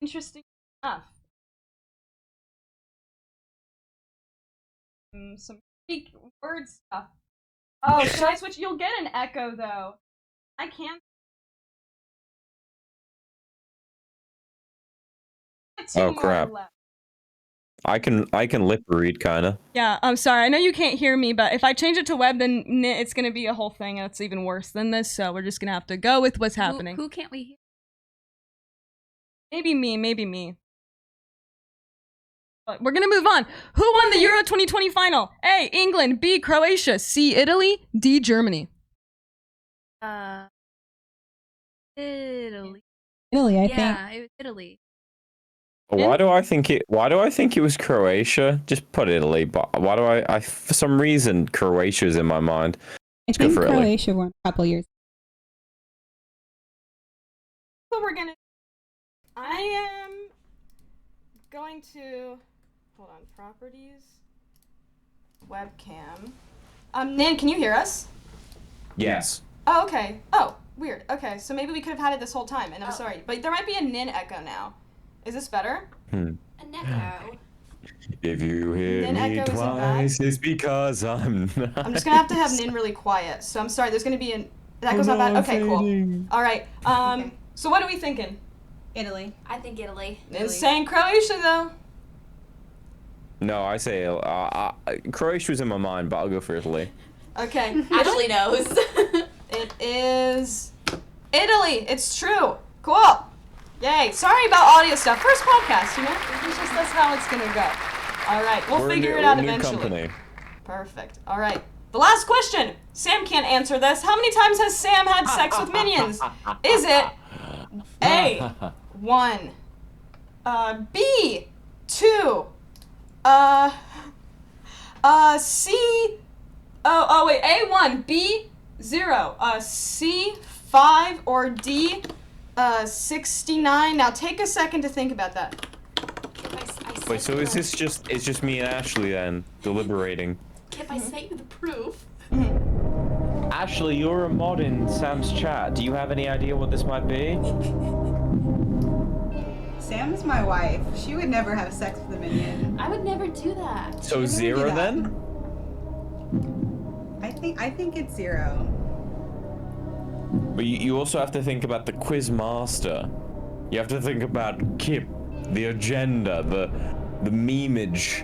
interesting enough. Some Greek word stuff. Oh, should I switch? You'll get an echo though. I can't. Oh crap! I can lip read kinda. Yeah, I'm sorry. I know you can't hear me, but if I change it to web, then it's gonna be a whole thing, and it's even worse than this. So we're just gonna have to go with what's happening. Who can't we hear? Maybe me. Maybe me. But we're gonna move on. Who won the Euro 2020 final? A, England. B, Croatia. C, Italy. D, Germany. Italy. Italy, I Yeah, it was Italy. Why do I think it was Croatia? Just put Italy, but why do I for some reason Croatia is in my mind. I think Croatia won a couple years. So we're gonna. I am going to hold on. Properties. Webcam. Nan, can you hear us? Yes. Oh, okay. Oh, weird. Okay, so maybe we could have had it this whole time, and I'm sorry, but there might be a Nin echo now. Is this better? An echo. If you hear Nin me echo isn't twice, bad. it's because I'm not. I'm just gonna have to have Nin really quiet. So I'm sorry. There's gonna be an. That goes not bad. Okay, cool. All right. Okay. So what are we thinking? Italy. I think Italy. Nin's saying Croatia though. No, I say Croatia was in my mind, but I'll go for Italy. Okay. Ashley knows. It is Italy. It's true. Cool. Yay. Sorry about audio stuff. First podcast, you know? It's just that's how it's gonna go. All right. We'll figure it out eventually. Company. Perfect. All right. The last question. Sam can't answer this. How many times has Sam had sex with minions? Is it A, 1, B, 2, C, wait, A, 1, B, 0, C, 5, or D, 69. Now take a second to think about that. Wait, so is this just me and Ashley then deliberating? If I sent you the proof. Ashley, you're a mod in Sam's chat. Do you have any idea what this might be? Sam's my wife. She would never have sex with a minion. I would never do that. So do 0 that. then? I think it's 0. But you also have to think about the quiz master. You have to think about Kipp, the agenda, the memeage,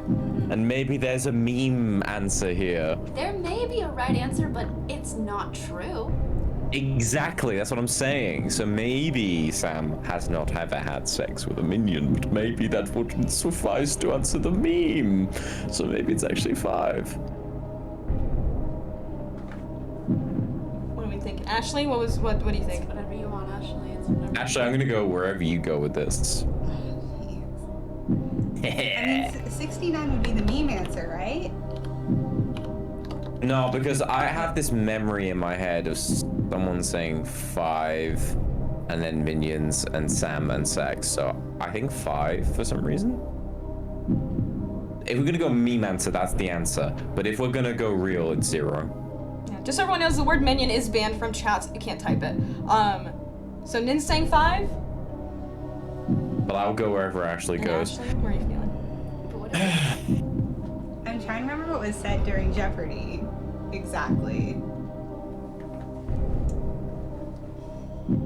and maybe there's a meme answer here. There may be a right answer, but it's not true. Exactly, that's what I'm saying. So maybe Sam has not ever had sex with a minion, but maybe that wouldn't suffice to answer the meme. So maybe it's actually 5. What do we think? Ashley, what do you think? Whatever you want, Ashley. It's whatever. Actually, I'm gonna go wherever you go with this. I mean, 69 would be the meme answer, right? No, because I have this memory in my head of someone saying 5, and then minions and Sam and sex. So I think 5 for some reason. If we're gonna go meme answer, that's the answer. But if we're gonna go real, it's 0. Yeah, just so everyone knows, the word minion is banned from chats. You can't type it. So Nin's saying 5? But I'll go wherever Ashley And goes. Ashley, where are you feeling? I'm trying to remember what was said during Jeopardy. Exactly.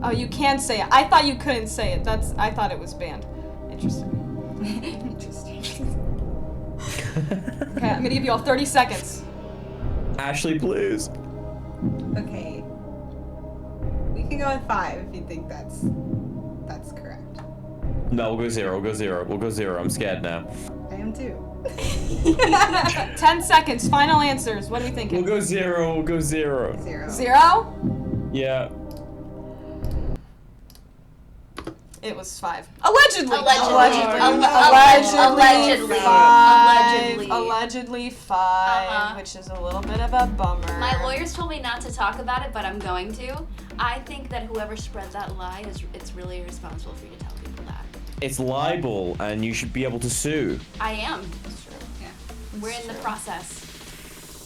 Oh, you can say it. I thought you couldn't say it. I thought it was banned. Interesting. Interesting. Okay, I'm gonna give you all 30 seconds. Ashley, please. Okay. We can go with 5 if you think that's correct. No, we'll go 0. We'll go 0. We'll go 0. I'm scared now. I am too. 10 seconds. Final answers. What are we thinking? We'll go 0. We'll go 0. 0. 0? Yeah. It was 5. Allegedly. Allegedly 5, which is a little bit of a bummer. My lawyers told me not to talk about it, but I'm going to. I think that whoever spread that lie it's really irresponsible for you to tell people that. It's libel, and you should be able to sue. I am. That's true. Yeah. We're in the process.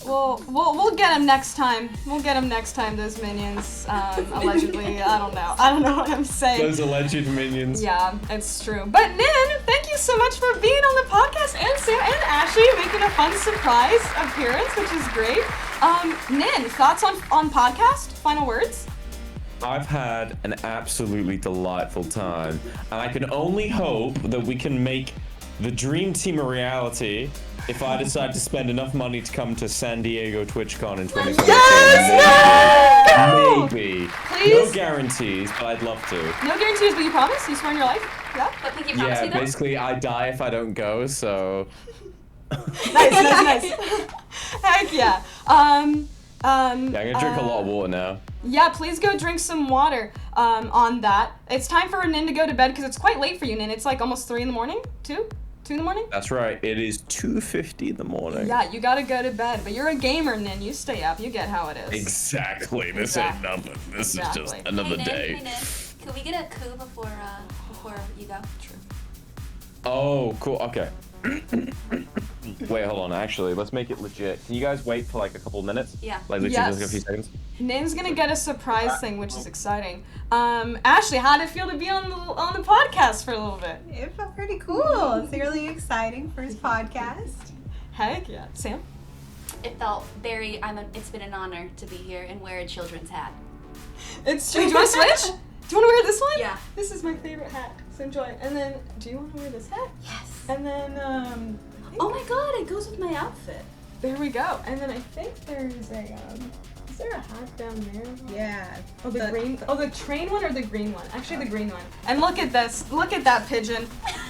We'll get him next time. We'll get him next time, those minions. Allegedly. I don't know what I'm saying. Those alleged minions. Yeah, it's true. But Nin, thank you so much for being on the podcast, and Sam and Ashley making a fun surprise appearance, which is great. Nin, thoughts on podcast? Final words? I've had an absolutely delightful time, and I can only hope that we can make the dream team a reality if I decide to spend enough money to come to San Diego TwitchCon in 2022. Yes! Maybe. Please? No guarantees, but I'd love to. No guarantees, but you promise? You swear on your life? Yeah? But Pinky promise me Yeah, though? basically, I die if I don't go, so... Nice. Heck yeah. Yeah, I'm gonna drink a lot of water now. Yeah, please go drink some water on that. It's time for Nin to go to bed because it's quite late for you, Nin. It's like almost 3 in the morning? 2 in the morning? That's right, it is 2:50 in the morning. Yeah, you gotta go to bed. But you're a gamer, Nin. You stay up. You get how it is. Exactly, this Exactly. ain't nothing. This is just Exactly. another Hey, day. Nin, could we get a coup before you go? True. Oh, cool, okay. Wait, hold on, actually, let's make it legit. Can you guys wait for like a couple minutes? Yeah. Like literally Yes. just like a few seconds? Nin's gonna get a surprise thing, which is exciting. Ashley, how did it feel to be on the podcast for a little bit? It felt pretty cool. It's really exciting first podcast. Heck yeah. Sam? It felt very. It's been an honor to be here and wear a children's hat. It's true. Do you want to switch? Do you want to wear this one? Yeah. This is my favorite hat. So enjoy. And then, do you want to wear this hat? Yes. And then, Oh my God! It goes with my outfit. there we go. And then I think there's a, is there a hat down there? Yeah. Oh, the green. Oh, the train one or the green one? Actually, the green one. And look at this. Look at that pigeon.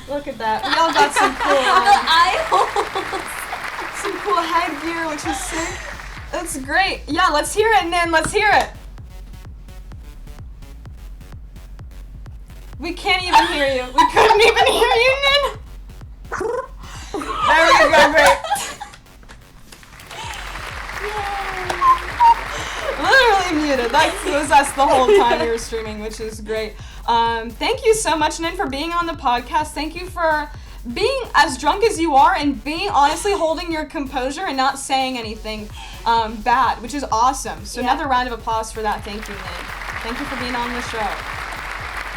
Look at that. We all got some cool, eye holes. some cool headgear, which is sick. That's great. Yeah, let's hear it, Nin. Let's hear it. We can't even hear you. We couldn't even hear you, Nin. There we go, great. Literally muted. That was us the whole time we were streaming, which is great. Thank you so much, Nin, for being on the podcast. Thank you for being as drunk as you are and being honestly holding your composure and not saying anything bad, which is awesome. So another round of applause for that. Thank you, Nin. Thank you for being on the show.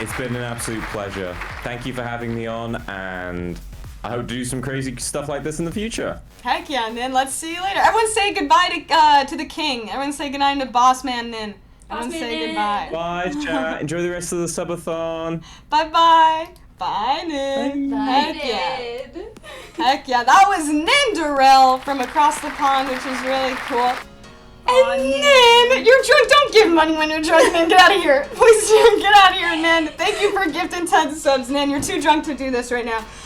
It's been an absolute pleasure. Thank you for having me on, and I hope to do some crazy stuff like this in the future. Heck yeah, Nin. Let's see you later. Everyone say goodbye to the king. Everyone say goodnight to Boss Man Nin. Everyone say Nin. goodbye. Bye, chat. Enjoy the rest of the subathon. Bye-bye. Bye, Nin. I Heck yeah. did. Heck yeah. That was Nin Durrell from across the pond, which was really cool. And Nin, you're drunk. Don't give money when you're drunk, Nin. Get out of here. Please get out of here, Nin. Thank you for gifting 10 subs, Nin. You're too drunk to do this right now.